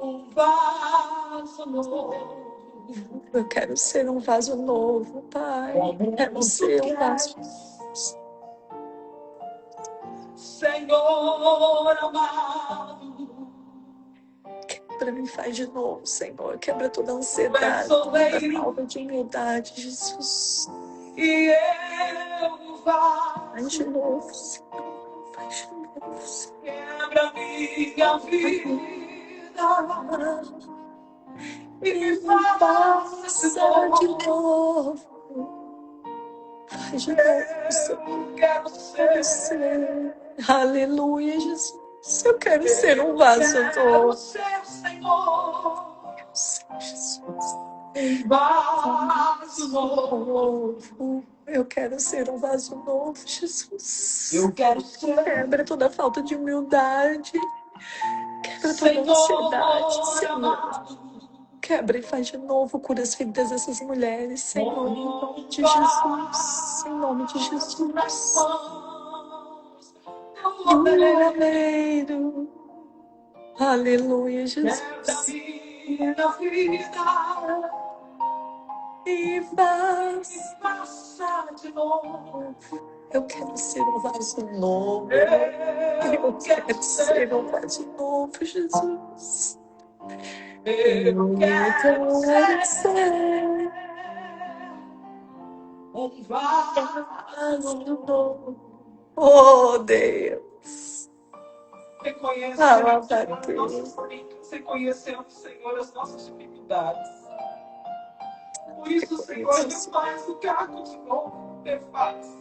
S2: um vaso novo.
S3: Eu quero ser um vaso novo, Pai. Quero ser um vaso.
S2: Senhor amado,
S3: Quebra, me faz de novo, Senhor. Quebra toda a ansiedade, toda a falta de humildade, Jesus.
S2: e eu
S3: Faz de novo, Senhor. Faz de novo, Senhor.
S2: quebra minha vida e me faça
S3: de novo. Faz de novo, Senhor.
S2: Eu quero ser,
S3: aleluia, Jesus. Eu quero ser um vaso novo.
S2: Senhor,
S3: Jesus.
S2: um vaso novo.
S3: Eu quero ser um vaso novo, Jesus.
S2: Eu quero ser,
S3: Quebra toda a falta de humildade. Quebra toda a ansiedade, Senhor. Quebra e faz de novo, cura as feridas dessas mulheres, Senhor, em nome de Jesus. Em nome de Jesus. Do oleiro. Aleluia, Jesus. E faça de novo. Eu quero ser um vaso novo. Eu quero ser um vaso novo, Jesus. Eu quero ser um vaso novo. Oh, Deus.
S2: Reconhecemos, Senhor, nossas brincas. Reconhecemos, Senhor, as nossas dificuldades. Por isso, Senhor, refaz o cargo de novo. Refaz.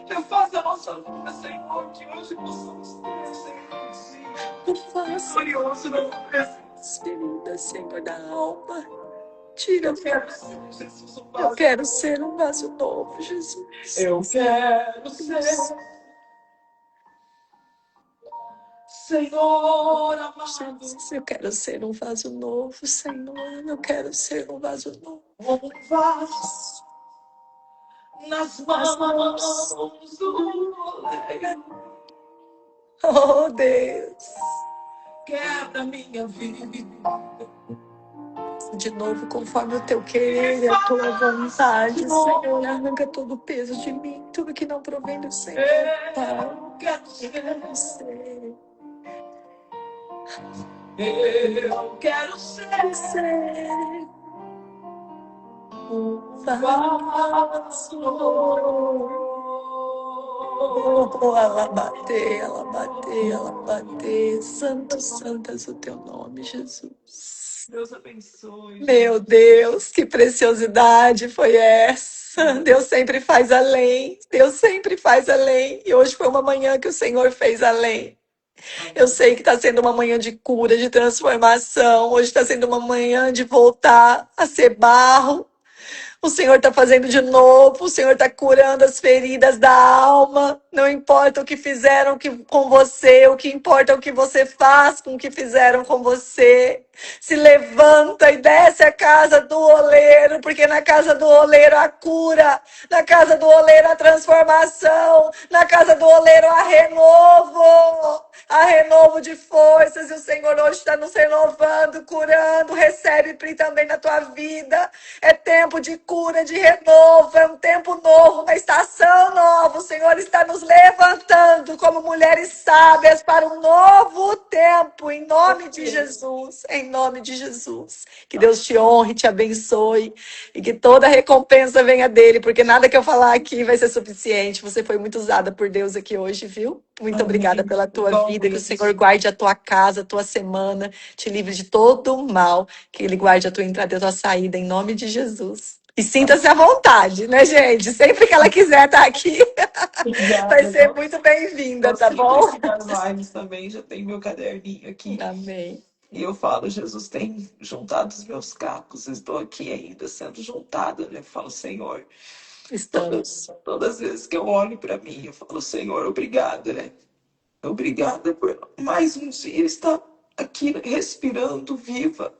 S2: Refaz a nossa vida, Senhor, que hoje possamos ter, Senhor, vitorioso na tua presença.
S3: Ferida, Senhor, da alma. Tira,
S2: Eu quero ser, Jesus, um vaso.
S3: Eu quero ser um vaso novo, Jesus.
S2: Eu quero ser, Senhor amado.
S3: Jesus, eu quero ser um vaso novo, Senhor. Eu quero ser um vaso novo.
S2: Um vaso nas
S3: Nas
S2: mãos
S3: mãos.
S2: do oleiro.
S3: Oh, Deus.
S2: Quebra minha vida.
S3: De novo, conforme o teu querer e a tua vontade, Senhor, arranca todo o peso de mim, tudo que não provém do Senhor, Pai.
S2: Eu quero
S3: Eu quero
S2: ser.
S3: ser,
S2: Eu quero ser
S3: um
S2: vaso.
S3: Oh, alabate, alabate, alabate. Santo, santo és o teu nome, Jesus.
S2: Deus abençoe,
S3: Meu
S2: gente.
S3: Deus, que preciosidade foi essa? Deus sempre faz além. Deus sempre faz além. E hoje foi uma manhã que o Senhor fez além. Eu sei que está sendo uma manhã de cura, de transformação. Hoje está sendo uma manhã de voltar a ser barro. O Senhor está fazendo de novo, o Senhor está curando as feridas da alma. Não importa o que fizeram com você, o que importa é o que você faz com o que fizeram com você. Se levanta e desce a casa do oleiro, porque na casa do oleiro há cura, na casa do oleiro há transformação, na casa do oleiro há renovo de forças. E o Senhor hoje está nos renovando, curando. Recebe também na tua vida. É tempo de cura, de renovo, é um tempo novo, uma estação nova. O Senhor está nos levantando como mulheres sábias para um novo tempo, em nome de Jesus, em nome de Jesus. Que Deus te honre, te abençoe e que toda recompensa venha dele, porque nada que eu falar aqui vai ser suficiente. Você foi muito usada por Deus aqui hoje, viu? Muito obrigada pela tua vida, que o Senhor guarde a tua casa, a tua semana, te livre de todo o mal, que Ele guarde a tua entrada e a tua saída, em nome de Jesus. E sinta-se à vontade, né, gente? Sempre que ela quiser estar aqui, vai
S2: Obrigada.
S3: ser muito bem-vinda, tá bom?
S2: Nas lives também, já tem meu caderninho aqui.
S3: Amém.
S2: E eu falo, Jesus tem juntado os meus cacos, eu estou aqui ainda sendo juntada, né? Eu falo, Senhor,
S3: Estamos.
S2: todas as vezes que eu olho para mim, eu falo, Senhor, obrigada, né? Obrigada por mais um dia estar aqui respirando, viva.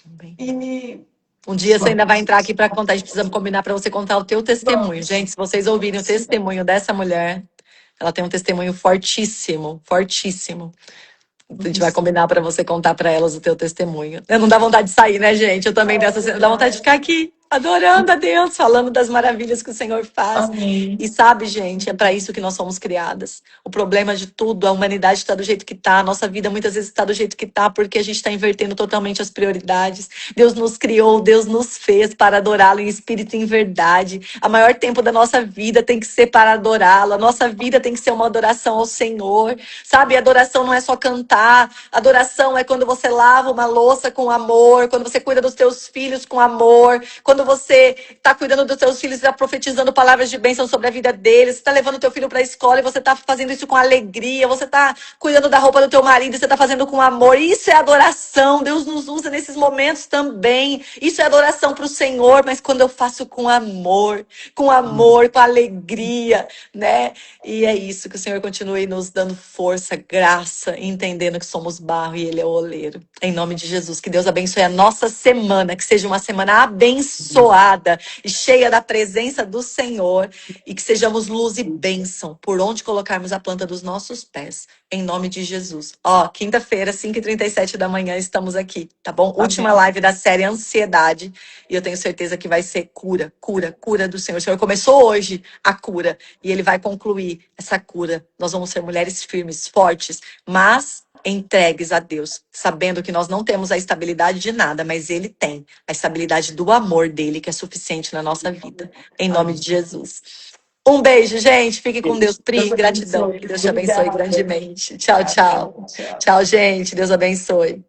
S3: Amém.
S2: E
S3: Um dia você ainda vai entrar aqui para contar. A gente precisa combinar para você contar o teu testemunho. Gente, se vocês ouvirem o testemunho dessa mulher, ela tem um testemunho fortíssimo, fortíssimo. A gente vai combinar para você contar para elas o teu testemunho. Não dá vontade de sair, né, gente? Eu também dessa cena, dá vontade de ficar aqui, adorando a Deus, falando das maravilhas que o Senhor faz.
S2: amém.
S3: E sabe, gente, é para isso que nós somos criadas. O problema de tudo, a humanidade está do jeito que está, a nossa vida muitas vezes está do jeito que está, porque a gente está invertendo totalmente as prioridades. Deus nos criou, Deus nos fez para adorá-lo em espírito e em verdade. A maior tempo da nossa vida tem que ser para adorá-lo. A nossa vida tem que ser uma adoração ao Senhor. Sabe, adoração não é só cantar. Adoração é quando você lava uma louça com amor, quando você cuida dos teus filhos com amor, quando você está cuidando dos teus filhos e está profetizando palavras de bênção sobre a vida deles, você está levando o teu filho para a escola e você está fazendo isso com alegria, você está cuidando da roupa do teu marido e você está fazendo com amor. Isso é adoração. Deus nos usa nesses momentos também. Isso é adoração para o Senhor, mas quando eu faço com amor, com alegria, né? E é isso, que o Senhor continue nos dando força, graça, entendendo que somos barro e Ele é o oleiro. Em nome de Jesus, que Deus abençoe a nossa semana, que seja uma semana abençoada e cheia da presença do Senhor, e que sejamos luz e bênção por onde colocarmos a planta dos nossos pés. Em nome de Jesus. Ó, quinta-feira, 5h37 da manhã, estamos aqui, tá bom? Última live da série Ansiedade. E eu tenho certeza que vai ser cura, cura, cura do Senhor. O Senhor começou hoje a cura e Ele vai concluir essa cura. Nós vamos ser mulheres firmes, fortes, mas entregues a Deus, sabendo que nós não temos a estabilidade de nada, mas Ele tem a estabilidade do amor dele, que é suficiente na nossa vida. Em nome de Jesus. Um beijo, gente. Fique com Deus. Pri, gratidão. Que Deus te abençoe grandemente. Tchau, tchau. Tchau, gente. Deus abençoe.